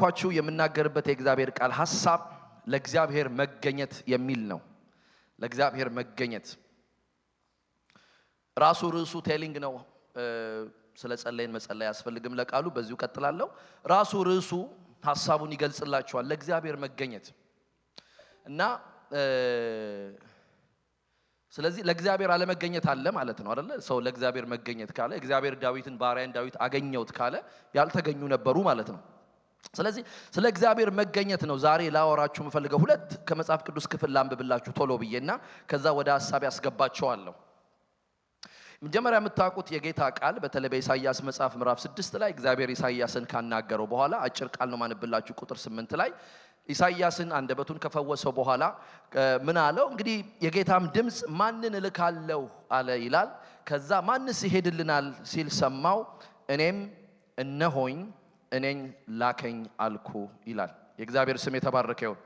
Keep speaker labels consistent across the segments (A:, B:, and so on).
A: እንዳልኳችሁ የምናገርበት የእግዚአብሔር ቃል ሐሳብ ለእግዚአብሔር መገኘት የሚል ነው። ለእግዚአብሔር መገኘት ራሱ ርዕሱ ቴሊንግ ነው። ስለ ጸለይን መጸለይ ያስፈልግም ለቃሉ በዚሁ ቀጥላለሁ። ራሱ ርዕሱ ሐሳቡን ይገልጽላችኋል። ለእግዚአብሔር መገኘት እና ስለዚህ ለእግዚአብሔር አለመገኘት አለ ማለት ነው አይደል? ሰው ለእግዚአብሔር መገኘት ካለ እግዚአብሔር ዳዊትን ባሪያን ዳዊት አገኘውት ካለ ያልተገኙ ነበሩ ማለት ነው። ስለዚህ ስለ እግዚአብሔር መገኘት ነው ዛሬ ላወራችሁ የምፈልገው። ሁለት ከመጽሐፍ ቅዱስ ክፍል ላንብብላችሁ ቶሎ ብዬና ከዛ ወደ ሐሳብ ያስገባቸዋለሁ። መጀመሪያ የምታውቁት የጌታ ቃል በተለይ በኢሳይያስ መጽሐፍ ምዕራፍ 6 ላይ እግዚአብሔር ኢሳይያስን ካናገረው በኋላ አጭር ቃል ነው ማንብላችሁ። ቁጥር 8 ላይ ኢሳይያስን አንደበቱን ከፈወሰው በኋላ ምን አለው? እንግዲህ የጌታም ድምጽ ማንን እልካለሁ አለ ይላል። ከዛ ማንስ ይሄድልናል ሲል ሰማው። እኔም እነሆኝ እኔን ላከኝ አልኩ ይላል። የእግዚአብሔር ስም የተባረከ ይሁን።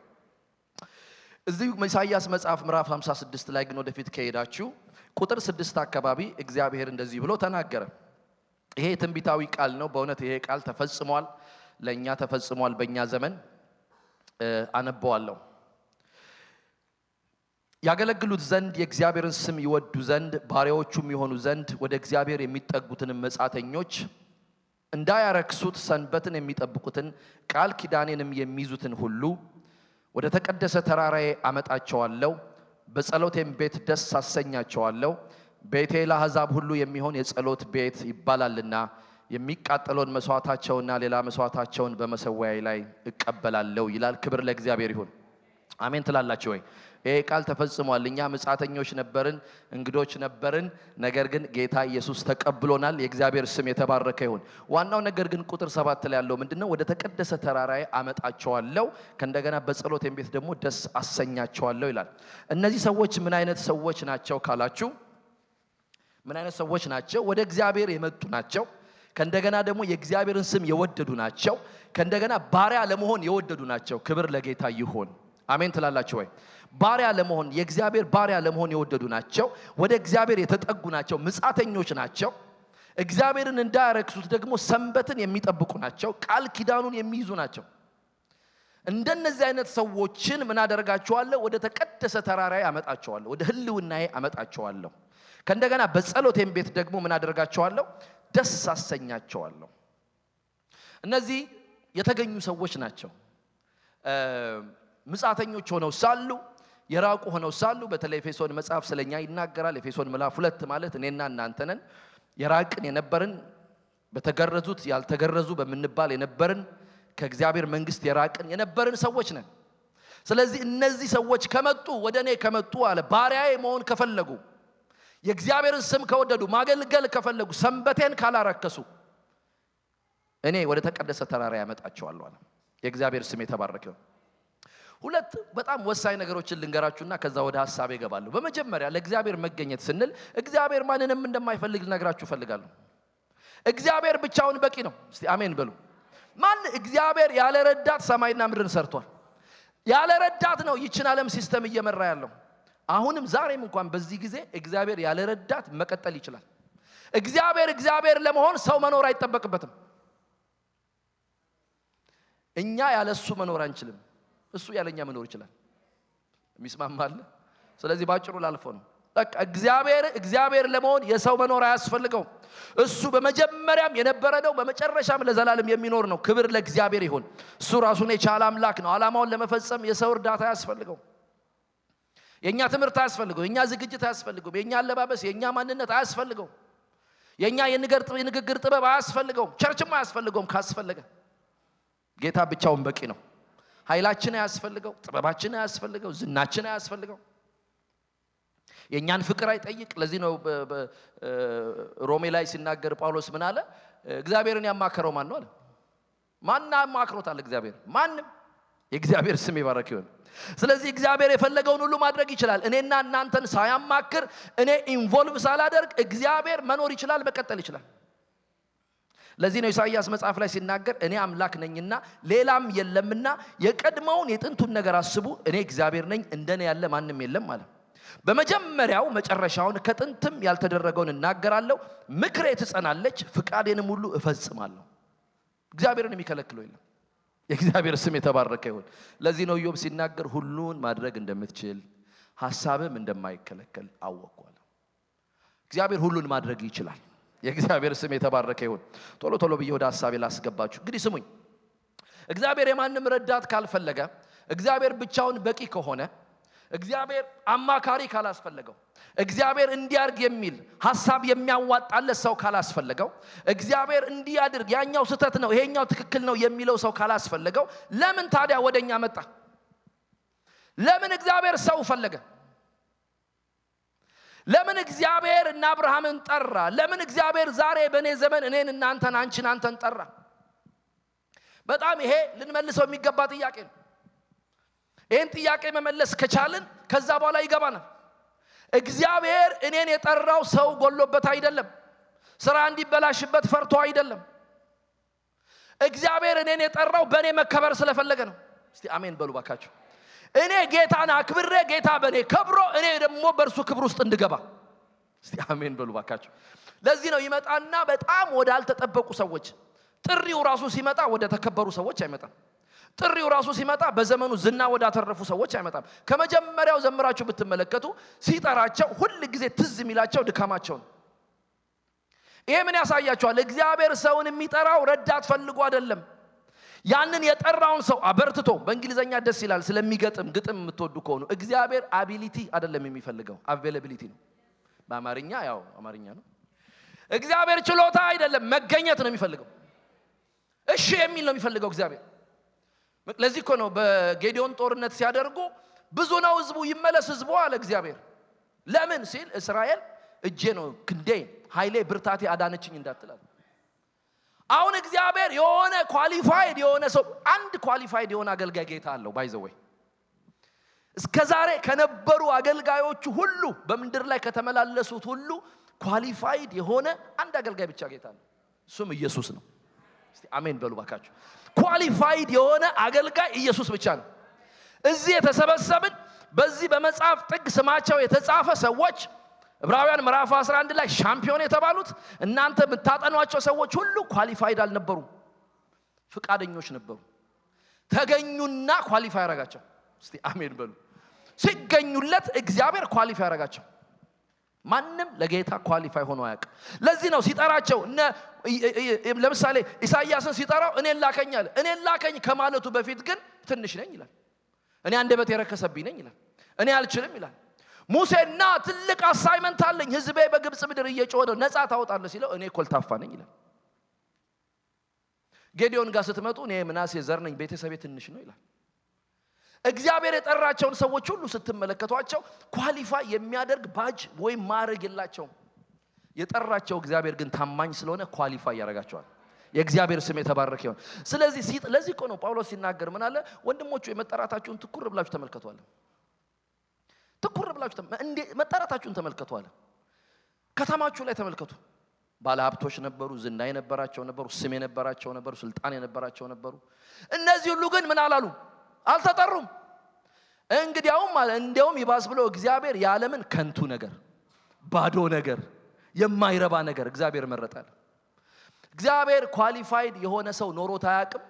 A: እዚህ ኢሳይያስ መጽሐፍ ምዕራፍ 56 ላይ ግን ወደፊት ከሄዳችሁ ቁጥር 6 አካባቢ እግዚአብሔር እንደዚህ ብሎ ተናገረ። ይሄ ትንቢታዊ ቃል ነው። በእውነት ይሄ ቃል ተፈጽሟል፣ ለኛ ተፈጽሟል በእኛ ዘመን። አነበዋለሁ። ያገለግሉት ዘንድ የእግዚአብሔርን ስም ይወዱ ዘንድ ባሪያዎቹም የሆኑ ዘንድ ወደ እግዚአብሔር የሚጠጉትን መጻተኞች እንዳያረክሱት ሰንበትን የሚጠብቁትን ቃል ኪዳኔንም የሚይዙትን ሁሉ ወደ ተቀደሰ ተራራዬ አመጣቸዋለሁ፣ በጸሎቴም ቤት ደስ አሰኛቸዋለሁ። ቤቴ ለአሕዛብ ሁሉ የሚሆን የጸሎት ቤት ይባላልና የሚቃጠለውን መስዋዕታቸውና ሌላ መስዋዕታቸውን በመሰዊያዬ ላይ እቀበላለሁ ይላል። ክብር ለእግዚአብሔር ይሁን። አሜን ትላላችሁ ወይ? ይሄ ቃል ተፈጽሟል። እኛ መጻተኞች ነበርን፣ እንግዶች ነበርን። ነገር ግን ጌታ ኢየሱስ ተቀብሎናል። የእግዚአብሔር ስም የተባረከ ይሁን። ዋናው ነገር ግን ቁጥር 7 ላይ ያለው ምንድነው? ወደ ተቀደሰ ተራራዬ አመጣቸዋለሁ፣ ከእንደገና በጸሎቴም ቤት ደግሞ ደስ አሰኛቸዋለሁ ይላል። እነዚህ ሰዎች ምን አይነት ሰዎች ናቸው ካላችሁ፣ ምን አይነት ሰዎች ናቸው? ወደ እግዚአብሔር የመጡ ናቸው። ከእንደገና ደግሞ የእግዚአብሔርን ስም የወደዱ ናቸው። ከእንደገና ባሪያ ለመሆን የወደዱ ናቸው። ክብር ለጌታ ይሁን። አሜን ትላላችሁ ወይ? ባሪያ ለመሆን የእግዚአብሔር ባሪያ ለመሆን የወደዱ ናቸው። ወደ እግዚአብሔር የተጠጉ ናቸው። ምጻተኞች ናቸው። እግዚአብሔርን እንዳያረክሱት ደግሞ ሰንበትን የሚጠብቁ ናቸው። ቃል ኪዳኑን የሚይዙ ናቸው። እንደነዚህ አይነት ሰዎችን ምን አደርጋቸዋለሁ? ወደ ተቀደሰ ተራራዬ አመጣቸዋለሁ፣ ወደ ህልውናዬ አመጣቸዋለሁ። ከእንደገና በጸሎቴም ቤት ደግሞ ምን አደርጋቸዋለሁ? ደስ አሰኛቸዋለሁ። እነዚህ የተገኙ ሰዎች ናቸው። ምጻተኞች ሆነው ሳሉ፣ የራቁ ሆነው ሳሉ፣ በተለይ ኤፌሶን መጽሐፍ ስለኛ ይናገራል። ኤፌሶን ምዕራፍ 2 ማለት እኔና እናንተ ነን። የራቅን የነበርን፣ በተገረዙት ያልተገረዙ በምንባል የነበርን፣ ከእግዚአብሔር መንግስት የራቅን የነበርን ሰዎች ነን። ስለዚህ እነዚህ ሰዎች ከመጡ ወደ እኔ ከመጡ አለ ባሪያዬ መሆን ከፈለጉ፣ የእግዚአብሔርን ስም ከወደዱ፣ ማገልገል ከፈለጉ፣ ሰንበቴን ካላረከሱ እኔ ወደ ተቀደሰ ተራራ ያመጣቸዋለሁ አለ። የእግዚአብሔር ስም የተባረከ ይሁን። ሁለት በጣም ወሳኝ ነገሮችን ልንገራችሁና ከዛ ወደ ሐሳቤ እገባለሁ። በመጀመሪያ ለእግዚአብሔር መገኘት ስንል እግዚአብሔር ማንንም እንደማይፈልግ ልነግራችሁ ፈልጋለሁ። እግዚአብሔር ብቻውን በቂ ነው። እስቲ አሜን በሉ። ማን እግዚአብሔር ያለ ረዳት ሰማይና ምድርን ሰርቷል። ያለ ረዳት ነው ይችን ዓለም ሲስተም እየመራ ያለው። አሁንም ዛሬም እንኳን በዚህ ጊዜ እግዚአብሔር ያለ ረዳት መቀጠል ይችላል። እግዚአብሔር ለመሆን ሰው መኖር አይጠበቅበትም። እኛ ያለሱ መኖር አንችልም። እሱ ያለኛ መኖር ይችላል። የሚስማማል። ስለዚህ ባጭሩ ላልፈው ነው። በቃ እግዚአብሔር ለመሆን የሰው መኖር አያስፈልገው። እሱ በመጀመሪያም የነበረ ነው፣ በመጨረሻም ለዘላለም የሚኖር ነው። ክብር ለእግዚአብሔር ይሁን። እሱ ራሱን የቻለ አምላክ ነው። ዓላማውን ለመፈጸም የሰው እርዳታ አያስፈልገው። የኛ ትምህርት አያስፈልገው። የኛ ዝግጅት አያስፈልገው። የኛ አለባበስ፣ የኛ ማንነት አያስፈልገው። የኛ የንግግር ጥበብ አያስፈልገው። ቸርችም አያስፈልገውም። ካስፈልገ ጌታ ብቻውን በቂ ነው። ኃይላችን አያስፈልገው፣ ጥበባችን አያስፈልገው፣ ዝናችን አያስፈልገው። የኛን ፍቅር አይጠይቅ። ለዚህ ነው ሮሜ ላይ ሲናገር ጳውሎስ ምን አለ? እግዚአብሔርን ያማከረው ማን ነው አለ? ማን ያማክሮታል? እግዚአብሔር። ማንም። የእግዚአብሔር ስም ይባረክ ይሁን። ስለዚህ እግዚአብሔር የፈለገውን ሁሉ ማድረግ ይችላል። እኔና እናንተን ሳያማክር፣ እኔ ኢንቮልቭ ሳላደርግ እግዚአብሔር መኖር ይችላል፣ መቀጠል ይችላል። ለዚህ ነው ኢሳይያስ መጽሐፍ ላይ ሲናገር እኔ አምላክ ነኝና ሌላም የለምና የቀድሞውን የጥንቱን ነገር አስቡ፣ እኔ እግዚአብሔር ነኝ፣ እንደኔ ያለ ማንም የለም ማለት። በመጀመሪያው መጨረሻውን ከጥንትም ያልተደረገውን እናገራለሁ፣ ምክሬ ትጸናለች፣ ፍቃዴንም ሁሉ እፈጽማለሁ። እግዚአብሔርን የሚከለክለው የለም። የእግዚአብሔር ስም የተባረከ ይሁን። ለዚህ ነው ኢዮብ ሲናገር ሁሉን ማድረግ እንደምትችል ሐሳብም እንደማይከለከል አወቅኳል። እግዚአብሔር ሁሉን ማድረግ ይችላል። የእግዚአብሔር ስም የተባረከ ይሁን። ቶሎ ቶሎ ብዬ ወደ ሐሳቤ ላስገባችሁ። እንግዲህ ስሙኝ፣ እግዚአብሔር የማንም ረዳት ካልፈለገ፣ እግዚአብሔር ብቻውን በቂ ከሆነ፣ እግዚአብሔር አማካሪ ካላስፈለገው፣ እግዚአብሔር እንዲያርግ የሚል ሐሳብ የሚያዋጣለት ሰው ካላስፈለገው፣ እግዚአብሔር እንዲያድርግ ያኛው ስተት ነው ይሄኛው ትክክል ነው የሚለው ሰው ካላስፈለገው፣ ለምን ታዲያ ወደኛ መጣ? ለምን እግዚአብሔር ሰው ፈለገ? ለምን እግዚአብሔር እና አብርሃምን ጠራ? ለምን እግዚአብሔር ዛሬ በኔ ዘመን እኔን እናንተን አንቺን አንተን ጠራ? በጣም ይሄ ልንመልሰው የሚገባ ጥያቄ ነው። ይሄን ጥያቄ መመለስ ከቻልን ከዛ በኋላ ይገባናል። እግዚአብሔር እኔን የጠራው ሰው ጎሎበት አይደለም፣ ስራ እንዲበላሽበት ፈርቶ አይደለም። እግዚአብሔር እኔን የጠራው በኔ መከበር ስለፈለገ ነው። እስቲ አሜን በሉ ባካችሁ። እኔ ጌታን አክብሬ ጌታ በኔ ከብሮ እኔ ደግሞ በእርሱ ክብር ውስጥ እንድገባ። እስቲ አሜን በሉ ባካችሁ። ለዚህ ነው ይመጣና በጣም ወደ አልተጠበቁ ሰዎች ጥሪው ራሱ ሲመጣ ወደ ተከበሩ ሰዎች አይመጣም። ጥሪው ራሱ ሲመጣ በዘመኑ ዝና ወደ አተረፉ ሰዎች አይመጣም። ከመጀመሪያው ዘምራችሁ ብትመለከቱ ሲጠራቸው ሁሉ ጊዜ ትዝ የሚላቸው ድካማቸው ነው። ይሄ ምን ያሳያቸዋል? እግዚአብሔር ሰውን የሚጠራው ረዳት ፈልጎ አይደለም። ያንን የጠራውን ሰው አበርትቶ፣ በእንግሊዘኛ ደስ ይላል ስለሚገጥም ግጥም የምትወዱ ከሆኑ እግዚአብሔር አቢሊቲ አይደለም የሚፈልገው አቬሌቢሊቲ ነው። በአማርኛ ያው አማርኛ ነው። እግዚአብሔር ችሎታ አይደለም መገኘት ነው የሚፈልገው። እሺ የሚል ነው የሚፈልገው እግዚአብሔር። ለዚህ እኮ ነው በጌዲዮን ጦርነት ሲያደርጉ ብዙ ነው ህዝቡ ይመለስ ህዝቡ አለ እግዚአብሔር። ለምን ሲል እስራኤል እጄ ነው ክንዴ ኃይሌ ብርታቴ አዳነችኝ እንዳትላል። አሁን እግዚአብሔር የሆነ ኳሊፋይድ የሆነ ሰው አንድ ኳሊፋይድ የሆነ አገልጋይ ጌታ አለው። ባይዘወይ እስከዛሬ ከነበሩ አገልጋዮቹ ሁሉ በመንደር ላይ ከተመላለሱት ሁሉ ኳሊፋይድ የሆነ አንድ አገልጋይ ብቻ ጌታ አለው። እሱም ኢየሱስ ነው። እስቲ አሜን በሉ ባካችሁ። ኳሊፋይድ የሆነ አገልጋይ ኢየሱስ ብቻ ነው። እዚህ የተሰበሰብን በዚህ በመጽሐፍ ጥግ ስማቸው የተጻፈ ሰዎች ዕብራውያን ምዕራፍ 11 ላይ ሻምፒዮን የተባሉት እናንተ የምታጠኗቸው ሰዎች ሁሉ ኳሊፋይድ አልነበሩ፣ ፍቃደኞች ነበሩ። ተገኙና ኳሊፋይ ያረጋቸው። እስቲ አሜን በሉ። ሲገኙለት እግዚአብሔር ኳሊፋይ ያረጋቸው። ማንም ለጌታ ኳሊፋይ ሆኖ አያውቅም። ለዚህ ነው ሲጠራቸው ለምሳሌ ኢሳይያስን ሲጠራው እኔን ላከኝ አለ። እኔን ላከኝ ከማለቱ በፊት ግን ትንሽ ነኝ ይላል። እኔ አንደበት የረከሰብኝ ነኝ ይላል። እኔ አልችልም ይላል። ሙሴና ትልቅ አሳይመንት አለኝ ህዝቤ በግብጽ ምድር እየጮኸ ነው ነፃ ታወጣለህ ሲለው እኔ ኮልታፋ ነኝ ይላል። ጌዲዮን ጋር ስትመጡ እኔ ምናሴ ዘር ነኝ ቤተሰቤ ትንሽ ነው ይላል። እግዚአብሔር የጠራቸውን ሰዎች ሁሉ ስትመለከቷቸው ኳሊፋይ የሚያደርግ ባጅ ወይም ማዕረግ የላቸውም። የጠራቸው እግዚአብሔር ግን ታማኝ ስለሆነ ኳሊፋይ ያደርጋቸዋል። የእግዚአብሔር ስም የተባረከ ይሁን። ስለዚህ ለዚህ እኮ ነው ጳውሎስ ሲናገር ምን አለ? ወንድሞቹ የመጠራታችሁን ትኩር ብላችሁ ተመልከቱ አለ። ትኩር ብላችሁ መጠራታችሁን ተመልከቱ አለ። ከተማችሁ ላይ ተመልከቱ። ባለ ሀብቶች ነበሩ፣ ዝና የነበራቸው ነበሩ፣ ስም የነበራቸው ነበሩ፣ ስልጣን የነበራቸው ነበሩ። እነዚህ ሁሉ ግን ምን አላሉ? አልተጠሩም። እንግዲያውም እንደውም ይባስ ብሎ እግዚአብሔር የዓለምን ከንቱ ነገር፣ ባዶ ነገር፣ የማይረባ ነገር እግዚአብሔር መረጣል። እግዚአብሔር ኳሊፋይድ የሆነ ሰው ኖሮት አያውቅም።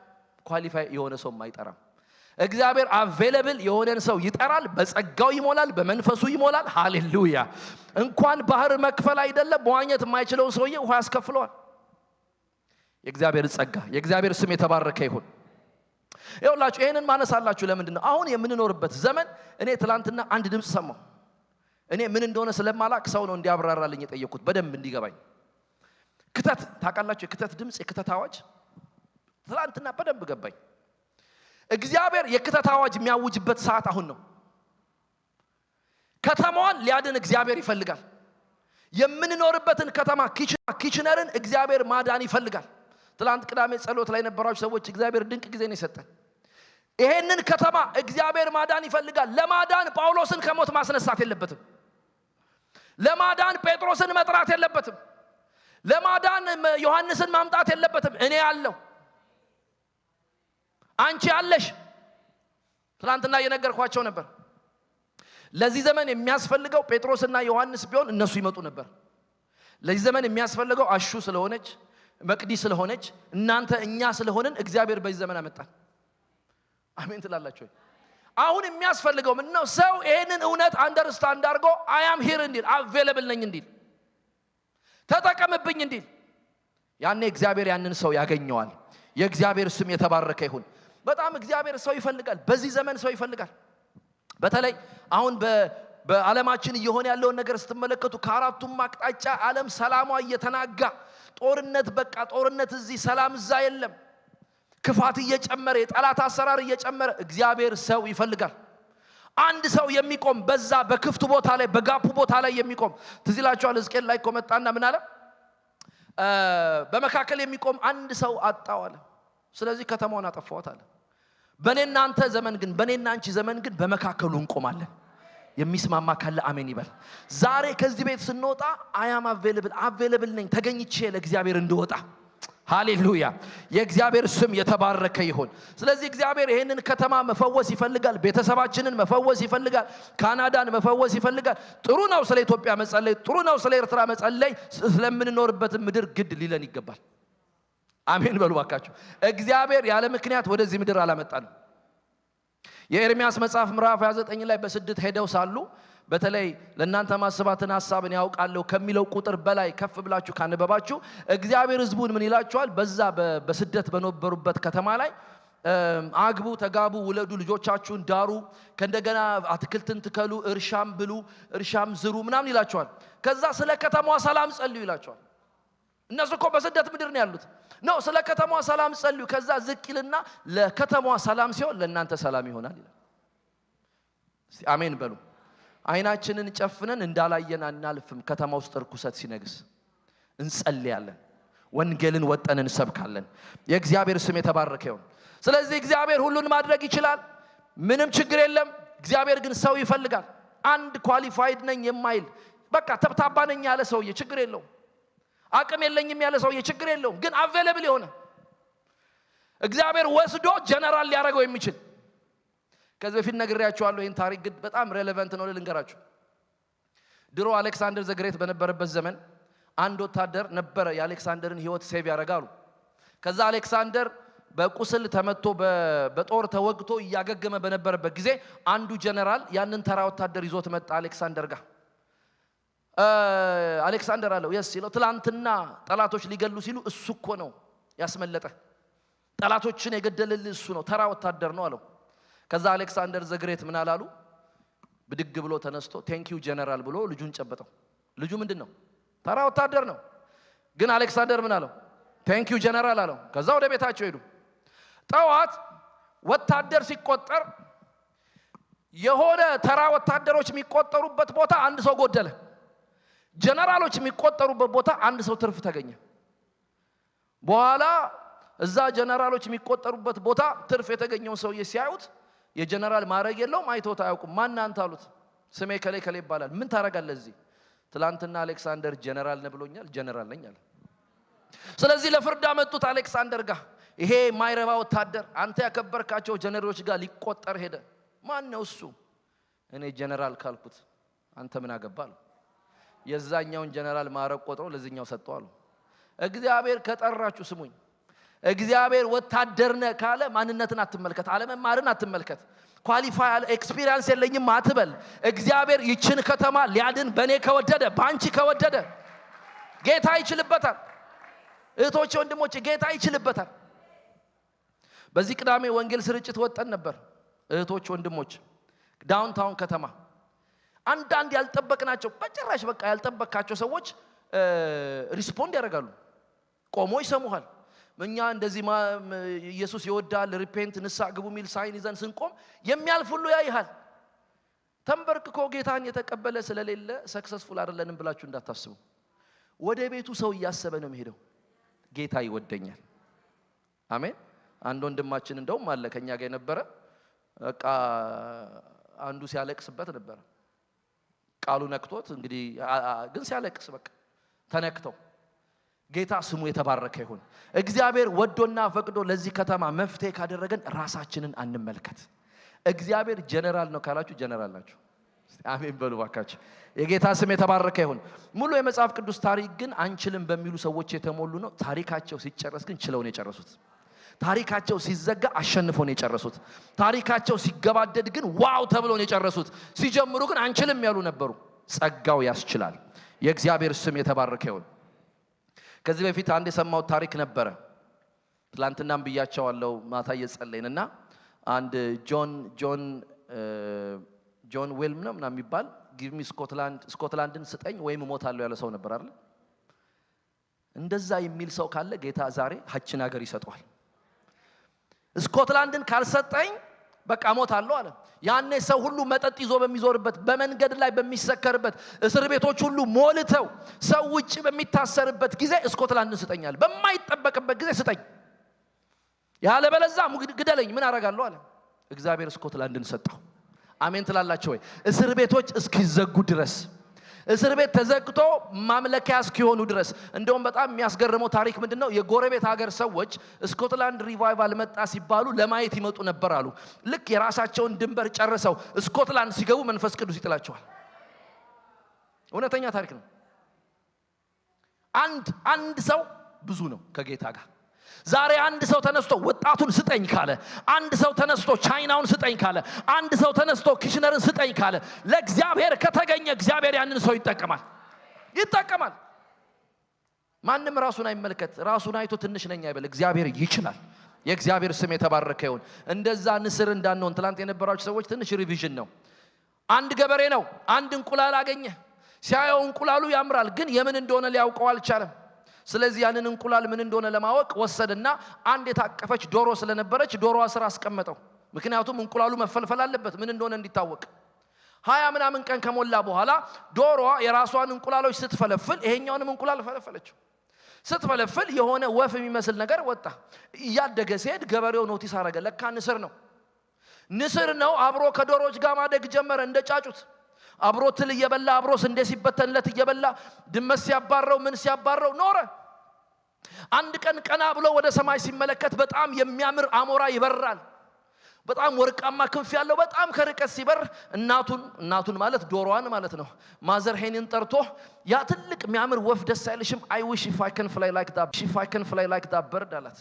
A: ኳሊፋይ የሆነ ሰው አይጠራም። እግዚአብሔር አቬሌብል የሆነን ሰው ይጠራል። በጸጋው ይሞላል፣ በመንፈሱ ይሞላል። ሃሌሉያ! እንኳን ባህር መክፈል አይደለም መዋኘት የማይችለውን ሰውዬ ውሃ ያስከፍለዋል። የእግዚአብሔር ጸጋ፣ የእግዚአብሔር ስም የተባረከ ይሁን። ይኸውላችሁ ይሄንን ማነሳላችሁ ለምንድነው? አሁን የምንኖርበት ዘመን እኔ ትላንትና አንድ ድምጽ ሰማሁ። እኔ ምን እንደሆነ ስለማላቅ ሰው ነው እንዲያብራራልኝ የጠየቁት በደንብ እንዲገባኝ። ክተት ታውቃላችሁ? የክተት ድምጽ፣ የክተት አዋጅ ትላንትና በደንብ ገባኝ። እግዚአብሔር የክተት አዋጅ የሚያውጅበት ሰዓት አሁን ነው። ከተማዋን ሊያድን እግዚአብሔር ይፈልጋል። የምንኖርበትን ከተማ ኪችነርን እግዚአብሔር ማዳን ይፈልጋል። ትላንት ቅዳሜ ጸሎት ላይ ነበራችሁ ሰዎች እግዚአብሔር ድንቅ ጊዜ ነው የሰጠን። ይሄንን ከተማ እግዚአብሔር ማዳን ይፈልጋል። ለማዳን ጳውሎስን ከሞት ማስነሳት የለበትም። ለማዳን ጴጥሮስን መጥራት የለበትም። ለማዳን ዮሐንስን ማምጣት የለበትም። እኔ ያለው አንቺ ያለሽ ትላንትና እየነገርኳቸው ነበር። ለዚህ ዘመን የሚያስፈልገው ጴጥሮስና ዮሐንስ ቢሆን እነሱ ይመጡ ነበር። ለዚህ ዘመን የሚያስፈልገው አሹ ስለሆነች መቅዲ ስለሆነች እናንተ እኛ ስለሆነን እግዚአብሔር በዚህ ዘመን አመጣን። አሜን ትላላችሁ። አሁን የሚያስፈልገው ምን ነው? ሰው ይሄንን እውነት አንደርስታንድ አድርጎ አይ አም ሂር እንዲል፣ አቬለብል ነኝ እንዲል፣ ተጠቀምብኝ እንዲል፣ ያኔ እግዚአብሔር ያንን ሰው ያገኘዋል። የእግዚአብሔር ስም የተባረከ ይሁን። በጣም እግዚአብሔር ሰው ይፈልጋል። በዚህ ዘመን ሰው ይፈልጋል። በተለይ አሁን በዓለማችን እየሆነ ያለውን ነገር ስትመለከቱ ከአራቱም አቅጣጫ ዓለም ሰላሟ እየተናጋ፣ ጦርነት በቃ ጦርነት እዚህ ሰላም እዛ የለም፣ ክፋት እየጨመረ፣ የጠላት አሰራር እየጨመረ፣ እግዚአብሔር ሰው ይፈልጋል። አንድ ሰው የሚቆም በዛ በክፍቱ ቦታ ላይ በጋፑ ቦታ ላይ የሚቆም ትዝ ይላችኋል። ሕዝቅኤል ላይ ቆመጣና ምን አለ? በመካከል የሚቆም አንድ ሰው አጣው አለ። ስለዚህ ከተማውን አጠፋዋት አለ። በኔና አንተ ዘመን ግን በኔና አንቺ ዘመን ግን በመካከሉ እንቆማለን። የሚስማማ ካለ አሜን ይበል። ዛሬ ከዚህ ቤት ስንወጣ አያም አቬለብል ነኝ ተገኝቼ ለእግዚአብሔር እንድወጣ። ሃሌሉያ! የእግዚአብሔር ስም የተባረከ ይሁን። ስለዚህ እግዚአብሔር ይሄንን ከተማ መፈወስ ይፈልጋል። ቤተሰባችንን መፈወስ ይፈልጋል። ካናዳን መፈወስ ይፈልጋል። ጥሩ ነው ስለ ኢትዮጵያ መጸለይ፣ ጥሩ ነው ስለ ኤርትራ መጸለይ። ስለምንኖርበት ምድር ግድ ሊለን ይገባል። አሜን በሉ ባካችሁ። እግዚአብሔር ያለ ምክንያት ወደዚህ ምድር አላመጣንም። የኤርሚያስ መጽሐፍ ምዕራፍ 29 ላይ በስደት ሄደው ሳሉ በተለይ ለእናንተ ማስባትን ሐሳብን ያውቃለሁ ከሚለው ቁጥር በላይ ከፍ ብላችሁ ካነበባችሁ እግዚአብሔር ሕዝቡን ምን ይላቸዋል? በዛ በስደት በነበሩበት ከተማ ላይ አግቡ፣ ተጋቡ፣ ውለዱ፣ ልጆቻችሁን ዳሩ፣ ከእንደገና አትክልትን ትከሉ፣ እርሻም ብሉ፣ እርሻም ዝሩ ምናምን ይላቸዋል። ከዛ ስለ ከተማዋ ሰላም ጸልዩ ይላቸዋል። እነሱ እኮ በስደት ምድር ነው ያሉት። ነው ስለ ከተማዋ ሰላም ጸልዩ። ከዛ ዝቅ ይልና ለከተማዋ ሰላም ሲሆን ለእናንተ ሰላም ይሆናል ይላል። አሜን በሉ። አይናችንን ጨፍነን እንዳላየን አናልፍም። ከተማ ውስጥ ርኩሰት ሲነግስ እንጸልያለን፣ ወንጌልን ወጠን እንሰብካለን። የእግዚአብሔር ስም የተባረከ ይሁን። ስለዚህ እግዚአብሔር ሁሉን ማድረግ ይችላል፣ ምንም ችግር የለም። እግዚአብሔር ግን ሰው ይፈልጋል። አንድ ኳሊፋይድ ነኝ የማይል በቃ ተብታባ ነኝ ያለ ሰውዬ ችግር የለውም። አቅም የለኝም ያለ ሰውዬ ችግር የለውም። ግን አቬለብል የሆነ እግዚአብሔር ወስዶ ጀነራል ሊያደርገው የሚችል። ከዚህ በፊት ነግሬያችኋለሁ። ይህን ታሪክ ግን በጣም ሬሌቫንት ነው ልንገራችሁ። ድሮ አሌክሳንደር ዘግሬት በነበረበት ዘመን አንድ ወታደር ነበረ የአሌክሳንደርን ሕይወት ሴቭ ያደርጋሉ። ከዛ አሌክሳንደር በቁስል ተመቶ በጦር ተወግቶ እያገገመ በነበረበት ጊዜ አንዱ ጀነራል ያንን ተራ ወታደር ይዞት መጣ አሌክሳንደር ጋር። አሌክሳንደር አለው የስ ሲለው ትላንትና ጠላቶች ሊገሉ ሲሉ እሱ እኮ ነው ያስመለጠ፣ ጠላቶችን የገደለልህ እሱ ነው፣ ተራ ወታደር ነው አለው። ከዛ አሌክሳንደር ዘግሬት ምን አላሉ? ብድግ ብሎ ተነስቶ ቴንኪው ጀነራል ብሎ ልጁን ጨበጠው። ልጁ ምንድነው? ተራ ወታደር ነው። ግን አሌክሳንደር ምን አለው? ቴንኪው ጀነራል አለው። ከዛ ወደ ቤታቸው ሄዱ። ጠዋት ወታደር ሲቆጠር የሆነ ተራ ወታደሮች የሚቆጠሩበት ቦታ አንድ ሰው ጎደለ። ጀነራሎች የሚቆጠሩበት ቦታ አንድ ሰው ትርፍ ተገኘ። በኋላ እዛ ጀነራሎች የሚቆጠሩበት ቦታ ትርፍ የተገኘውን ሰውዬ ሲያዩት የጀነራል ማዕረግ የለውም፣ አይተውት አያውቁም። ማን አንተ አሉት። ስሜ ከሌ ከሌ ይባላል። ምን ታረጋለህ እዚህ? ትላንትና አሌክሳንደር ጀነራል ነህ ብሎኛል፣ ጀነራል ነኝ አለ። ስለዚህ ለፍርድ አመጡት አሌክሳንደር ጋር። ይሄ ማይረባ ወታደር አንተ ያከበርካቸው ጀነራሎች ጋር ሊቆጠር ሄደ። ማን ነው እሱ? እኔ ጀነራል ካልኩት አንተ ምን አገባህ? የዛኛውን ጀነራል ማዕረግ ቆጥሮ ለዚህኛው ሰጠው አሉ። እግዚአብሔር ከጠራችሁ ስሙኝ፣ እግዚአብሔር ወታደር ነህ ካለ ማንነትን አትመልከት፣ አለመማርን አትመልከት፣ ኳሊፋይ አለ ኤክስፒሪየንስ የለኝም አትበል። እግዚአብሔር ይችን ከተማ ሊያድን በኔ ከወደደ ባንቺ ከወደደ ጌታ ይችልበታል። እህቶቼ ወንድሞቼ፣ ጌታ ይችልበታል። በዚህ ቅዳሜ ወንጌል ስርጭት ወጣን ነበር። እህቶች ወንድሞች፣ ዳውንታውን ከተማ አንዳንድ ያልጠበቅናቸው በጭራሽ በቃ ያልጠበቅካቸው ሰዎች ሪስፖንድ ያደርጋሉ። ቆሞ ይሰሙሃል። እኛ እንደዚህ ኢየሱስ ይወዳል ሪፔንት ንስሐ ግቡ ሚል ሳይን ይዘን ስንቆም የሚያልፍ ሁሉ ያይሃል። ተንበርክኮ ጌታን የተቀበለ ስለሌለ ሰክሰስፉል አይደለንም ብላችሁ እንዳታስቡ። ወደ ቤቱ ሰው እያሰበ ነው የሚሄደው። ጌታ ይወደኛል። አሜን። አንድ ወንድማችን እንደውም አለ ከኛ ጋር የነበረ በቃ አንዱ ሲያለቅስበት ነበር። ቃሉ ነክቶት እንግዲህ ግን ሲያለቅስ በቃ ተነክተው። ጌታ ስሙ የተባረከ ይሁን። እግዚአብሔር ወዶና ፈቅዶ ለዚህ ከተማ መፍትሄ ካደረገን ራሳችንን አንመልከት። እግዚአብሔር ጀነራል ነው ካላችሁ ጀነራል ናችሁ። አሜን በሉ ባካችሁ። የጌታ ስም የተባረከ ይሁን። ሙሉ የመጽሐፍ ቅዱስ ታሪክ ግን አንችልም በሚሉ ሰዎች የተሞሉ ነው። ታሪካቸው ሲጨረስ ግን ችለው ነው የጨረሱት። ታሪካቸው ሲዘጋ አሸንፎ ነው የጨረሱት። ታሪካቸው ሲገባደድ ግን ዋው ተብሎ ነው የጨረሱት። ሲጀምሩ ግን አንችልም ያሉ ነበሩ። ጸጋው ያስችላል። የእግዚአብሔር ስም የተባረከ ይሁን። ከዚህ በፊት አንድ የሰማው ታሪክ ነበረ። ትላንትናም ብያቸዋለሁ ማታ እየጸለይንና አንድ ጆን ዌልም ነው ምናምን የሚባል ጊቭ ሚ ስኮትላንድን ስጠኝ ወይም እሞታለሁ ያለ ሰው ነበር አይደል? እንደዛ የሚል ሰው ካለ ጌታ ዛሬ ሀችን ሀገር ይሰጠዋል። ስኮትላንድን ካልሰጠኝ በቃ እሞታለሁ አለ። ያኔ ሰው ሁሉ መጠጥ ይዞ በሚዞርበት በመንገድ ላይ በሚሰከርበት እስር ቤቶች ሁሉ ሞልተው ሰው ውጪ በሚታሰርበት ጊዜ ስኮትላንድን ስጠኛል። በማይጠበቅበት ጊዜ ስጠኝ፣ ያለበለዚያ ግደለኝ፣ ምን አደርጋለሁ አለ። እግዚአብሔር ስኮትላንድን ሰጠው። አሜን ትላላችሁ ወይ? እስር ቤቶች እስኪዘጉ ድረስ እስር ቤት ተዘግቶ ማምለኪያ እስኪሆኑ ድረስ። እንደውም በጣም የሚያስገርመው ታሪክ ምንድነው? የጎረቤት ሀገር ሰዎች ስኮትላንድ ሪቫይቫል መጣ ሲባሉ ለማየት ይመጡ ነበር አሉ። ልክ የራሳቸውን ድንበር ጨርሰው ስኮትላንድ ሲገቡ መንፈስ ቅዱስ ይጥላቸዋል። እውነተኛ ታሪክ ነው። አንድ ሰው ብዙ ነው ከጌታ ጋር። ዛሬ አንድ ሰው ተነስቶ ወጣቱን ስጠኝ ካለ፣ አንድ ሰው ተነስቶ ቻይናውን ስጠኝ ካለ፣ አንድ ሰው ተነስቶ ኪሽነርን ስጠኝ ካለ፣ ለእግዚአብሔር ከተገኘ እግዚአብሔር ያንን ሰው ይጠቀማል። ማንም ራሱን አይመልከት። ራሱን አይቶ ትንሽ ነኝ አይበል። እግዚአብሔር ይችላል። የእግዚአብሔር ስም የተባረከ ይሁን። እንደዛ ንስር እንዳንሆን ትላንት የነበራችሁ ሰዎች ትንሽ ሪቪዥን ነው። አንድ ገበሬ ነው። አንድ እንቁላል አገኘ። ሲያየው እንቁላሉ ያምራል፣ ግን የምን እንደሆነ ሊያውቀው አልቻለም። ስለዚህ ያንን እንቁላል ምን እንደሆነ ለማወቅ ወሰደና አንድ የታቀፈች ዶሮ ስለነበረች ዶሮዋ ስር አስቀመጠው። ምክንያቱም እንቁላሉ መፈልፈል አለበት ምን እንደሆነ እንዲታወቅ። 20 ምናምን ቀን ከሞላ በኋላ ዶሮዋ የራሷን እንቁላሎች ስትፈለፍል ይሄኛውንም እንቁላል ፈለፈለችው። ስትፈለፍል የሆነ ወፍ የሚመስል ነገር ወጣ። እያደገ ሲሄድ ገበሬው ኖቲስ አረገ። ለካ ንስር ነው። አብሮ ከዶሮዎች ጋር ማደግ ጀመረ እንደጫጩት። አብሮ ትል እየበላ አብሮ እንደ ሲበተንለት እየበላ ድመት ሲያባረው ምን ሲያባረው ኖረ። አንድ ቀን ቀና ብሎ ወደ ሰማይ ሲመለከት በጣም የሚያምር አሞራ ይበራል። በጣም ወርቃማ ክንፍ ያለው በጣም ከርቀት ሲበር እናቱን ማለት ዶሮዋን ማለት ነው ማዘር ሄንን ጠርቶ ያ ትልቅ የሚያምር ወፍ ደስ አይልሽም? I wish if I can fly like that bird አላት።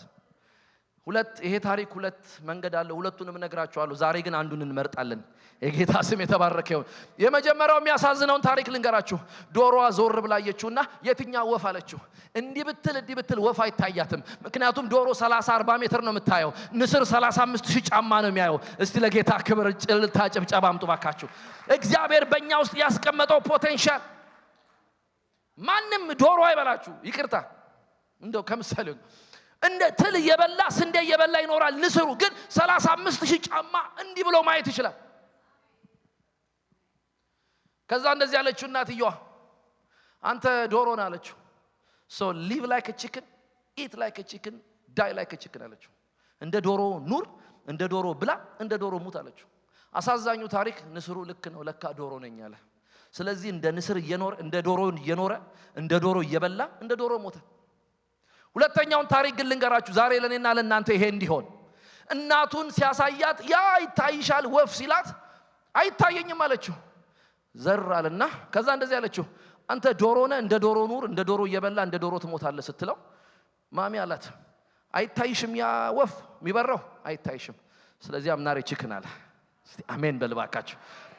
A: ይሄ ታሪክ ሁለት መንገድ አለው። ሁለቱንም እነግራችኋለሁ። ዛሬ ግን አንዱን እንመርጣለን። የጌታ ስም የተባረከ ይሁን። የመጀመሪያው የሚያሳዝነውን ታሪክ ልንገራችሁ። ዶሮዋ ዞር ብላ አየችውና የትኛው ወፍ አለችው። እንዲህ ብትል ወፍ አይታያትም። ምክንያቱም ዶሮ 30-40 ሜትር ነው የምታየው። ንስር 35,000 ጫማ ነው የሚያየው። እስቲ ለጌታ ክብር ጭልታ ጭብጨባ አምጡ ባካችሁ። እግዚአብሔር በእኛ ውስጥ ያስቀመጠው ፖቴንሻል ማንም ዶሮ አይበላችሁ። ይቅርታ እንደው ከምሳሌ እንደ ትል እየበላ ስንዴ እየበላ ይኖራል። ንስሩ ግን 35,000 ጫማ እንዲህ ብሎ ማየት ይችላል። ከዛ እንደዚህ ያለችው እናትየዋ አንተ ዶሮ ነህ አለችው። so live like a chicken, eat like a chicken, die like a chicken አለችው። እንደ ዶሮ ኑር፣ እንደ ዶሮ ብላ፣ እንደ ዶሮ ሙት አለችው። አሳዛኙ ታሪክ ንስሩ ልክ ነው ለካ ዶሮ ነኝ አለ። ስለዚህ እንደ ንስር እየኖረ እንደ ዶሮ እየኖረ እንደ ዶሮ እየበላ እንደ ዶሮ ሞተ። ሁለተኛውን ታሪክ ግን ልንገራችሁ ዛሬ ለኔና ለእናንተ ይሄ እንዲሆን። እናቱን ሲያሳያት ያ ይታይሻል ወፍ ሲላት አይታየኝም አለችው። ዘራልና ከዛ እንደዚህ አለችው አንተ ዶሮ ነህ፣ እንደ ዶሮ ኑር፣ እንደ ዶሮ እየበላ እንደ ዶሮ ትሞታለህ ስትለው ማሚ አላት አይታይሽም ያ ወፍ የሚበረው አይታይሽም። ስለዚህ አምናሬ ቺክን አለ። እስቲ አሜን በልባካችሁ።